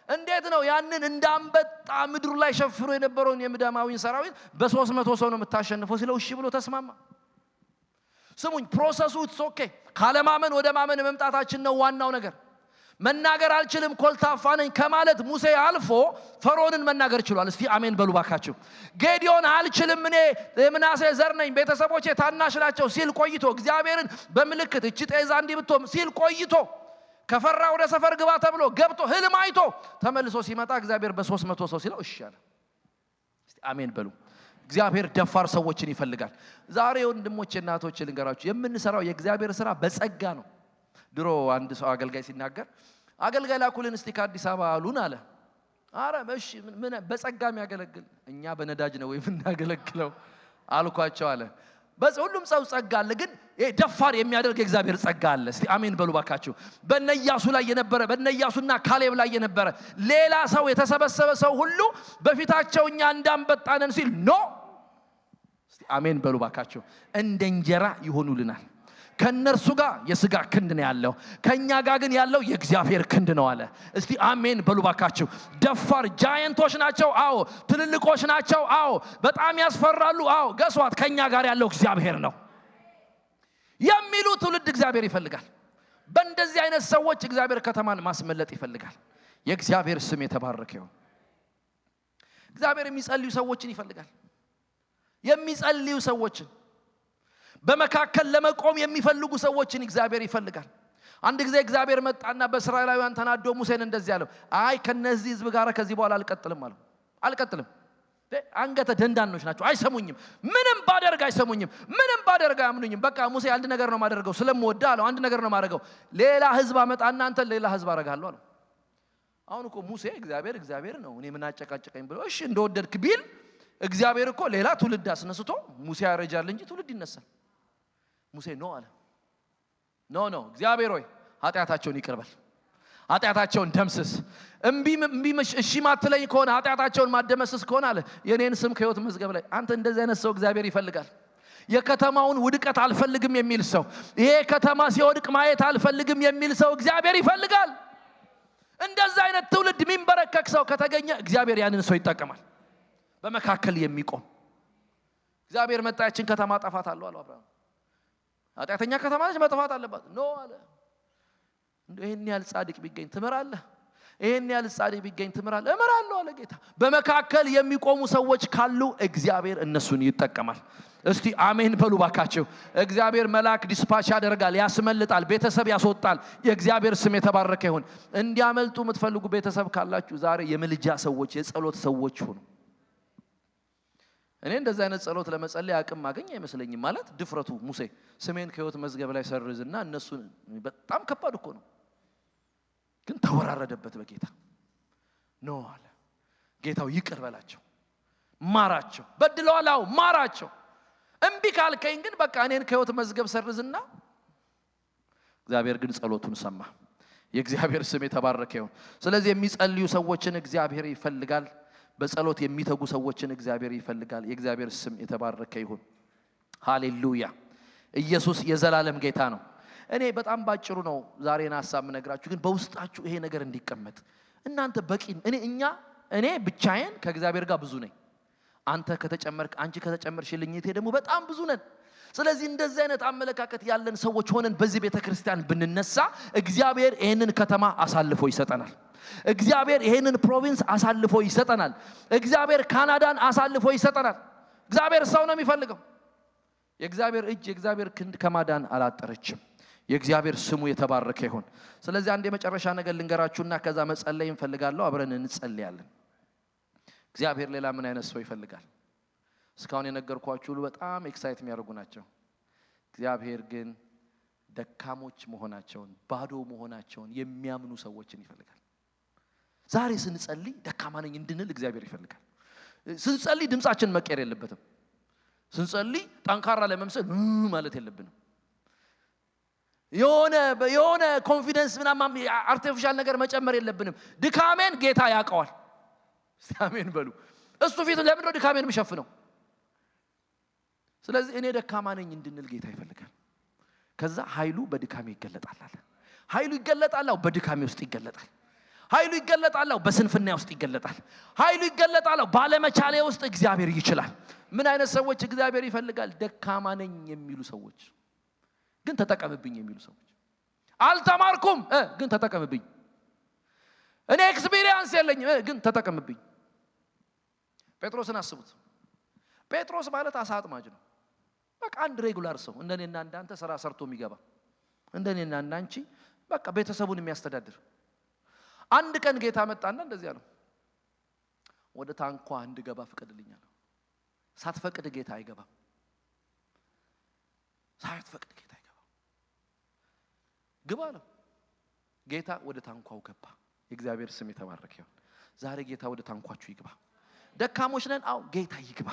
A: እንዴት ነው ያንን እንዳንበጣ ምድሩ ላይ ሸፍሮ የነበረውን የምድያማዊን ሰራዊት በ300 ሰው ነው የምታሸንፈው ሲለው እሺ ብሎ ተስማማ ስሙኝ ፕሮሰሱ ኢትስ ኦኬ ካለማመን ወደ ማመን መምጣታችን ነው ዋናው ነገር መናገር አልችልም ኮልታፋ ነኝ ከማለት ሙሴ አልፎ ፈርዖንን መናገር ይችላል እስቲ አሜን በሉ ባካችሁ ጌዲዮን አልችልም እኔ የምናሴ ዘር ነኝ ቤተሰቦቼ ታናሽ ናቸው ሲል ቆይቶ እግዚአብሔርን በመልእክት እቺ ጤዛ እንዲብቶም ሲል ቆይቶ ከፈራ ወደ ሰፈር ግባ ተብሎ ገብቶ ህልም አይቶ ተመልሶ ሲመጣ እግዚአብሔር በ300 ሰው ሲለው እሺ አለ እስቲ አሜን በሉ እግዚአብሔር ደፋር ሰዎችን ይፈልጋል ዛሬ ወንድሞቼ እናቶቼ ልንገራችሁ የምንሰራው የእግዚአብሔር ሥራ በጸጋ ነው ድሮ አንድ ሰው አገልጋይ ሲናገር አገልጋይ ላኩልን እስቲ ከአዲስ አበባ አሉን አለ አረ እሺ ምን በጸጋ የሚያገለግል እኛ በነዳጅ ነው ወይ ምናገለግለው አልኳቸው አለ በሁሉም ሰው ጸጋ አለ ግን ደፋር የሚያደርግ እግዚአብሔር ጸጋ አለ እስቲ አሜን በሉ ባካችሁ በነያሱ ላይ የነበረ በነያሱና ካሌብ ላይ የነበረ ሌላ ሰው የተሰበሰበ ሰው ሁሉ በፊታቸው እኛ እንዳንበጣነን ሲል ኖ እስቲ አሜን በሉ ባካችሁ እንደ እንጀራ ይሆኑልናል ከነርሱ ጋር የሥጋ ክንድ ነው ያለው ከኛ ጋር ግን ያለው የእግዚአብሔር ክንድ ነው አለ እስቲ አሜን በሉ ባካችሁ ደፋር ጃየንቶች ናቸው አዎ ትልልቆች ናቸው አዎ በጣም ያስፈራሉ አዎ ገሷት ከኛ ጋር ያለው እግዚአብሔር ነው የሚሉ ትውልድ እግዚአብሔር ይፈልጋል በእንደዚህ አይነት ሰዎች እግዚአብሔር ከተማን ማስመለጥ ይፈልጋል የእግዚአብሔር ስም የተባረከ ይሁን። እግዚአብሔር የሚጸልዩ ሰዎችን ይፈልጋል። የሚጸልዩ ሰዎችን በመካከል ለመቆም የሚፈልጉ ሰዎችን እግዚአብሔር ይፈልጋል። አንድ ጊዜ እግዚአብሔር መጣና በእስራኤላውያን ተናዶ ሙሴን እንደዚህ አለው፣ አይ ከነዚህ ህዝብ ጋር ከዚህ በኋላ አልቀጥልም አለው። አልቀጥልም፣ አንገተ ደንዳኖች ናቸው፣ አይሰሙኝም። ምንም ባደርግ አይሰሙኝም፣ ምንም ባደርግ አያምኑኝም። በቃ ሙሴ አንድ ነገር ነው ማደርገው፣ ስለምወዳ አለው። አንድ ነገር ነው ማደርገው፣ ሌላ ህዝብ አመጣና አንተ ሌላ ህዝብ አረጋለሁ አለው። አሁን እኮ ሙሴ እግዚአብሔር ነው፣ እኔ ምን አጨቃጨቀኝ ብሎ እሺ እንደወደድክ ቢል፣ እግዚአብሔር እኮ ሌላ ትውልድ አስነስቶ ሙሴ ያረጃል እንጂ ትውልድ ይነሳል። ሙሴ ነው አለ። ኖ እግዚአብሔር ሆይ ኃጢአታቸውን ይቅርበል፣ ኃጢአታቸውን ደምስስ። እምቢ እሺ ማትለኝ ከሆነ ኃጢአታቸውን ማደመስስ ከሆነ አለ የኔን ስም ከሕይወት መዝገብ ላይ። አንተ እንደዚህ አይነት ሰው እግዚአብሔር ይፈልጋል። የከተማውን ውድቀት አልፈልግም የሚል ሰው፣ ይሄ ከተማ ሲወድቅ ማየት አልፈልግም የሚል ሰው እግዚአብሔር ይፈልጋል። እንደዚህ አይነት ትውልድ የሚንበረከክ ሰው ከተገኘ እግዚአብሔር ያንን ሰው ይጠቀማል። በመካከል የሚቆም እግዚአብሔር መጣያችን ከተማ ጠፋታለሁ አለው አብርሃም። ኃጢአተኛ ከተማ ነች፣ መጥፋት አለባት። ኖ አለ ይሄን ያህል ጻድቅ ቢገኝ ትምራለህ? ይሄን ያህል ጻድቅ ቢገኝ ትምራለህ? እምራለሁ አለ ጌታ። በመካከል የሚቆሙ ሰዎች ካሉ እግዚአብሔር እነሱን ይጠቀማል። እስቲ አሜን በሉ ባካችሁ። እግዚአብሔር መልአክ ዲስፓች ያደርጋል፣ ያስመልጣል፣ ቤተሰብ ያስወጣል። የእግዚአብሔር ስም የተባረከ ይሁን። እንዲያመልጡ የምትፈልጉ ቤተሰብ ካላችሁ ዛሬ የምልጃ ሰዎች፣ የጸሎት ሰዎች ሁኑ። እኔ እንደዛ አይነት ጸሎት ለመጸለይ አቅም ማገኝ አይመስለኝም። ማለት ድፍረቱ ሙሴ ስሜን ከሕይወት መዝገብ ላይ ሰርዝና እነሱን በጣም ከባድ እኮ ነው። ግን ተወራረደበት በጌታ ነው አለ። ጌታው ይቅር በላቸው፣ ማራቸው፣ በድለዋል፣ አዎ ማራቸው። እምቢ ካልከኝ ግን በቃ እኔን ከሕይወት መዝገብ ሰርዝና። እግዚአብሔር ግን ጸሎቱን ሰማ። የእግዚአብሔር ስም የተባረከ ይሁን። ስለዚህ የሚጸልዩ ሰዎችን እግዚአብሔር ይፈልጋል። በጸሎት የሚተጉ ሰዎችን እግዚአብሔር ይፈልጋል። የእግዚአብሔር ስም የተባረከ ይሁን። ሃሌሉያ። ኢየሱስ የዘላለም ጌታ ነው። እኔ በጣም ባጭሩ ነው ዛሬን ሐሳብ ምነግራችሁ፣ ግን በውስጣችሁ ይሄ ነገር እንዲቀመጥ እናንተ በቂ እኔ ብቻዬን ከእግዚአብሔር ጋር ብዙ ነኝ። አንተ ከተጨመርክ፣ አንቺ ከተጨመርሽልኝ እቴ ደግሞ በጣም ብዙ ነን። ስለዚህ እንደዚህ አይነት አመለካከት ያለን ሰዎች ሆነን በዚህ ቤተክርስቲያን ብንነሳ እግዚአብሔር ይሄንን ከተማ አሳልፎ ይሰጠናል። እግዚአብሔር ይሄንን ፕሮቪንስ አሳልፎ ይሰጠናል። እግዚአብሔር ካናዳን አሳልፎ ይሰጠናል። እግዚአብሔር ሰው ነው የሚፈልገው። የእግዚአብሔር እጅ፣ የእግዚአብሔር ክንድ ከማዳን አላጠረችም። የእግዚአብሔር ስሙ የተባረከ ይሁን። ስለዚህ አንድ የመጨረሻ ነገር ልንገራችሁና ከዛ መጸለይ እንፈልጋለሁ። አብረን እንጸልያለን። እግዚአብሔር ሌላ ምን አይነት ሰው ይፈልጋል? እስካሁን የነገርኳችሁ ሁሉ በጣም ኤክሳይት የሚያደርጉ ናቸው። እግዚአብሔር ግን ደካሞች መሆናቸውን፣ ባዶ መሆናቸውን የሚያምኑ ሰዎችን ይፈልጋል። ዛሬ ስንጸልይ ደካማ ነኝ እንድንል እግዚአብሔር ይፈልጋል። ስንጸልይ ድምጻችን መቀየር የለበትም። ስንጸልይ ጠንካራ ለመምሰል ማለት የለብንም። የሆነ ኮንፊደንስ ምናምን አርቲፊሻል ነገር መጨመር የለብንም። ድካሜን ጌታ ያውቀዋል። አሜን በሉ። እሱ ፊት ለምን ነው ድካሜን የሚሸፍነው? ስለዚህ እኔ ደካማ ነኝ እንድንል ጌታ ይፈልጋል። ከዛ ኃይሉ በድካሜ ይገለጣል አለ። ኃይሉ ይገለጣል፣ በድካሜ ውስጥ ይገለጣል። ኃይሉ ይገለጣል፣ በስንፍና ውስጥ ይገለጣል። ኃይሉ ይገለጣል፣ ባለመቻሌ ውስጥ እግዚአብሔር ይችላል። ምን አይነት ሰዎች እግዚአብሔር ይፈልጋል? ደካማ ነኝ የሚሉ ሰዎች፣ ግን ተጠቀምብኝ የሚሉ ሰዎች። አልተማርኩም ግን ተጠቀምብኝ። እኔ ኤክስፒሪየንስ የለኝም ግን ተጠቀምብኝ። ጴጥሮስን አስቡት። ጴጥሮስ ማለት አሳ አጥማጅ ነው። በቃ አንድ ሬጉላር ሰው፣ እንደኔና እንዳንተ ስራ ሰርቶ የሚገባ፣ እንደኔና እንዳንቺ በቃ ቤተሰቡን የሚያስተዳድር። አንድ ቀን ጌታ መጣና እንደዚህ አለው፣ ወደ ታንኳ እንድገባ ፍቀድልኝ አለው። ሳትፈቅድ ጌታ አይገባም። ሳትፈቅድ ጌታ አይገባም። ግባ አለው። ጌታ ወደ ታንኳው ገባ። የእግዚአብሔር ስም የተባረከ ይሁን። ዛሬ ጌታ ወደ ታንኳችሁ ይግባ። ደካሞች ነን፣ አዎ ጌታ ይግባ።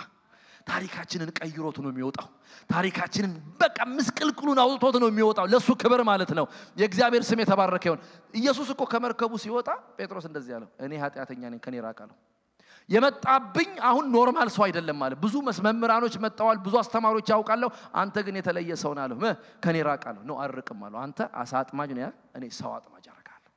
A: ታሪካችንን ቀይሮት ነው የሚወጣው። ታሪካችንን በቃ ምስቅልቅሉን አውጥቶት ነው የሚወጣው። ለሱ ክብር ማለት ነው። የእግዚአብሔር ስም የተባረከ ይሁን። ኢየሱስ እኮ ከመርከቡ ሲወጣ ጴጥሮስ እንደዚህ አለው፣ እኔ ኃጢአተኛ ነኝ፣ ከኔ ራቅ አለው። የመጣብኝ አሁን ኖርማል ሰው አይደለም ማለት። ብዙ መምህራኖች መጣዋል፣ ብዙ አስተማሪዎች ያውቃለሁ፣ አንተ ግን የተለየ ሰው ነህ አለው። ከኔ ራቅ አለው። ነው አርቅም አለው። አንተ አሳ አጥማጅ ነህ፣ እኔ ሰው አጥማጅ አደርጋለሁ።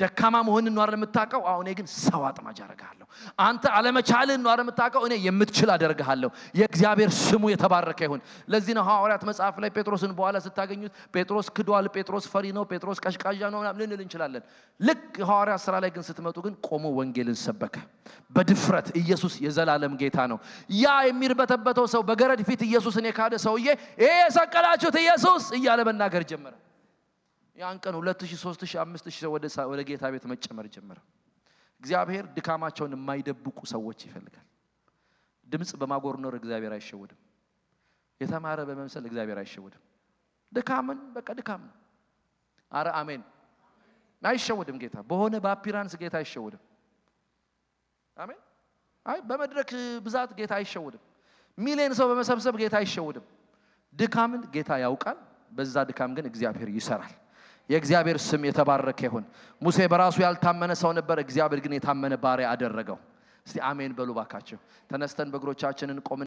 A: ደካማ መሆንን ነው አይደል የምታውቀው? አሁን ግን ሰው አጥማጅ አደርግሃለሁ። አንተ አለመቻልን ነው አይደል የምታውቀው? እኔ የምትችል አደርግሃለሁ። የእግዚአብሔር ስሙ የተባረከ ይሁን። ለዚህ ነው ሐዋርያት መጽሐፍ ላይ ጴጥሮስን በኋላ ስታገኙት ጴጥሮስ ክዷል፣ ጴጥሮስ ፈሪ ነው፣ ጴጥሮስ ቀሽቃዣ ነው ልንል እንችላለን። ልክ ሐዋርያት ሥራ ላይ ግን ስትመጡ ግን ቆሞ ወንጌልን ሰበከ በድፍረት። ኢየሱስ የዘላለም ጌታ ነው። ያ የሚርበተበተው ሰው በገረድ ፊት ኢየሱስን የካደ ሰውዬ ይሄ የሰቀላችሁት ኢየሱስ እያለ መናገር ጀመረ። ያን ቀን 2000 3000 5000 ሰው ወደ ጌታ ቤት መጨመር ጀመረ። እግዚአብሔር ድካማቸውን የማይደብቁ ሰዎች ይፈልጋል። ድምጽ በማጎርኖር እግዚአብሔር አይሸወድም። የተማረ በመምሰል እግዚአብሔር አይሸወድም። ድካምን በቃ ድካም ነው። አረ አሜን። አይሸወድም ጌታ። በሆነ በአፒራንስ ጌታ አይሸወድም። አሜን። አይ በመድረክ ብዛት ጌታ አይሸወድም። ሚሊዮን ሰው በመሰብሰብ ጌታ አይሸወድም። ድካምን ጌታ ያውቃል። በዛ ድካም ግን እግዚአብሔር ይሰራል። የእግዚአብሔር ስም የተባረከ ይሁን። ሙሴ በራሱ ያልታመነ ሰው ነበር፣ እግዚአብሔር ግን የታመነ ባሪያ አደረገው። እስቲ አሜን በሉ ባካችሁ። ተነስተን በእግሮቻችንን ቆመን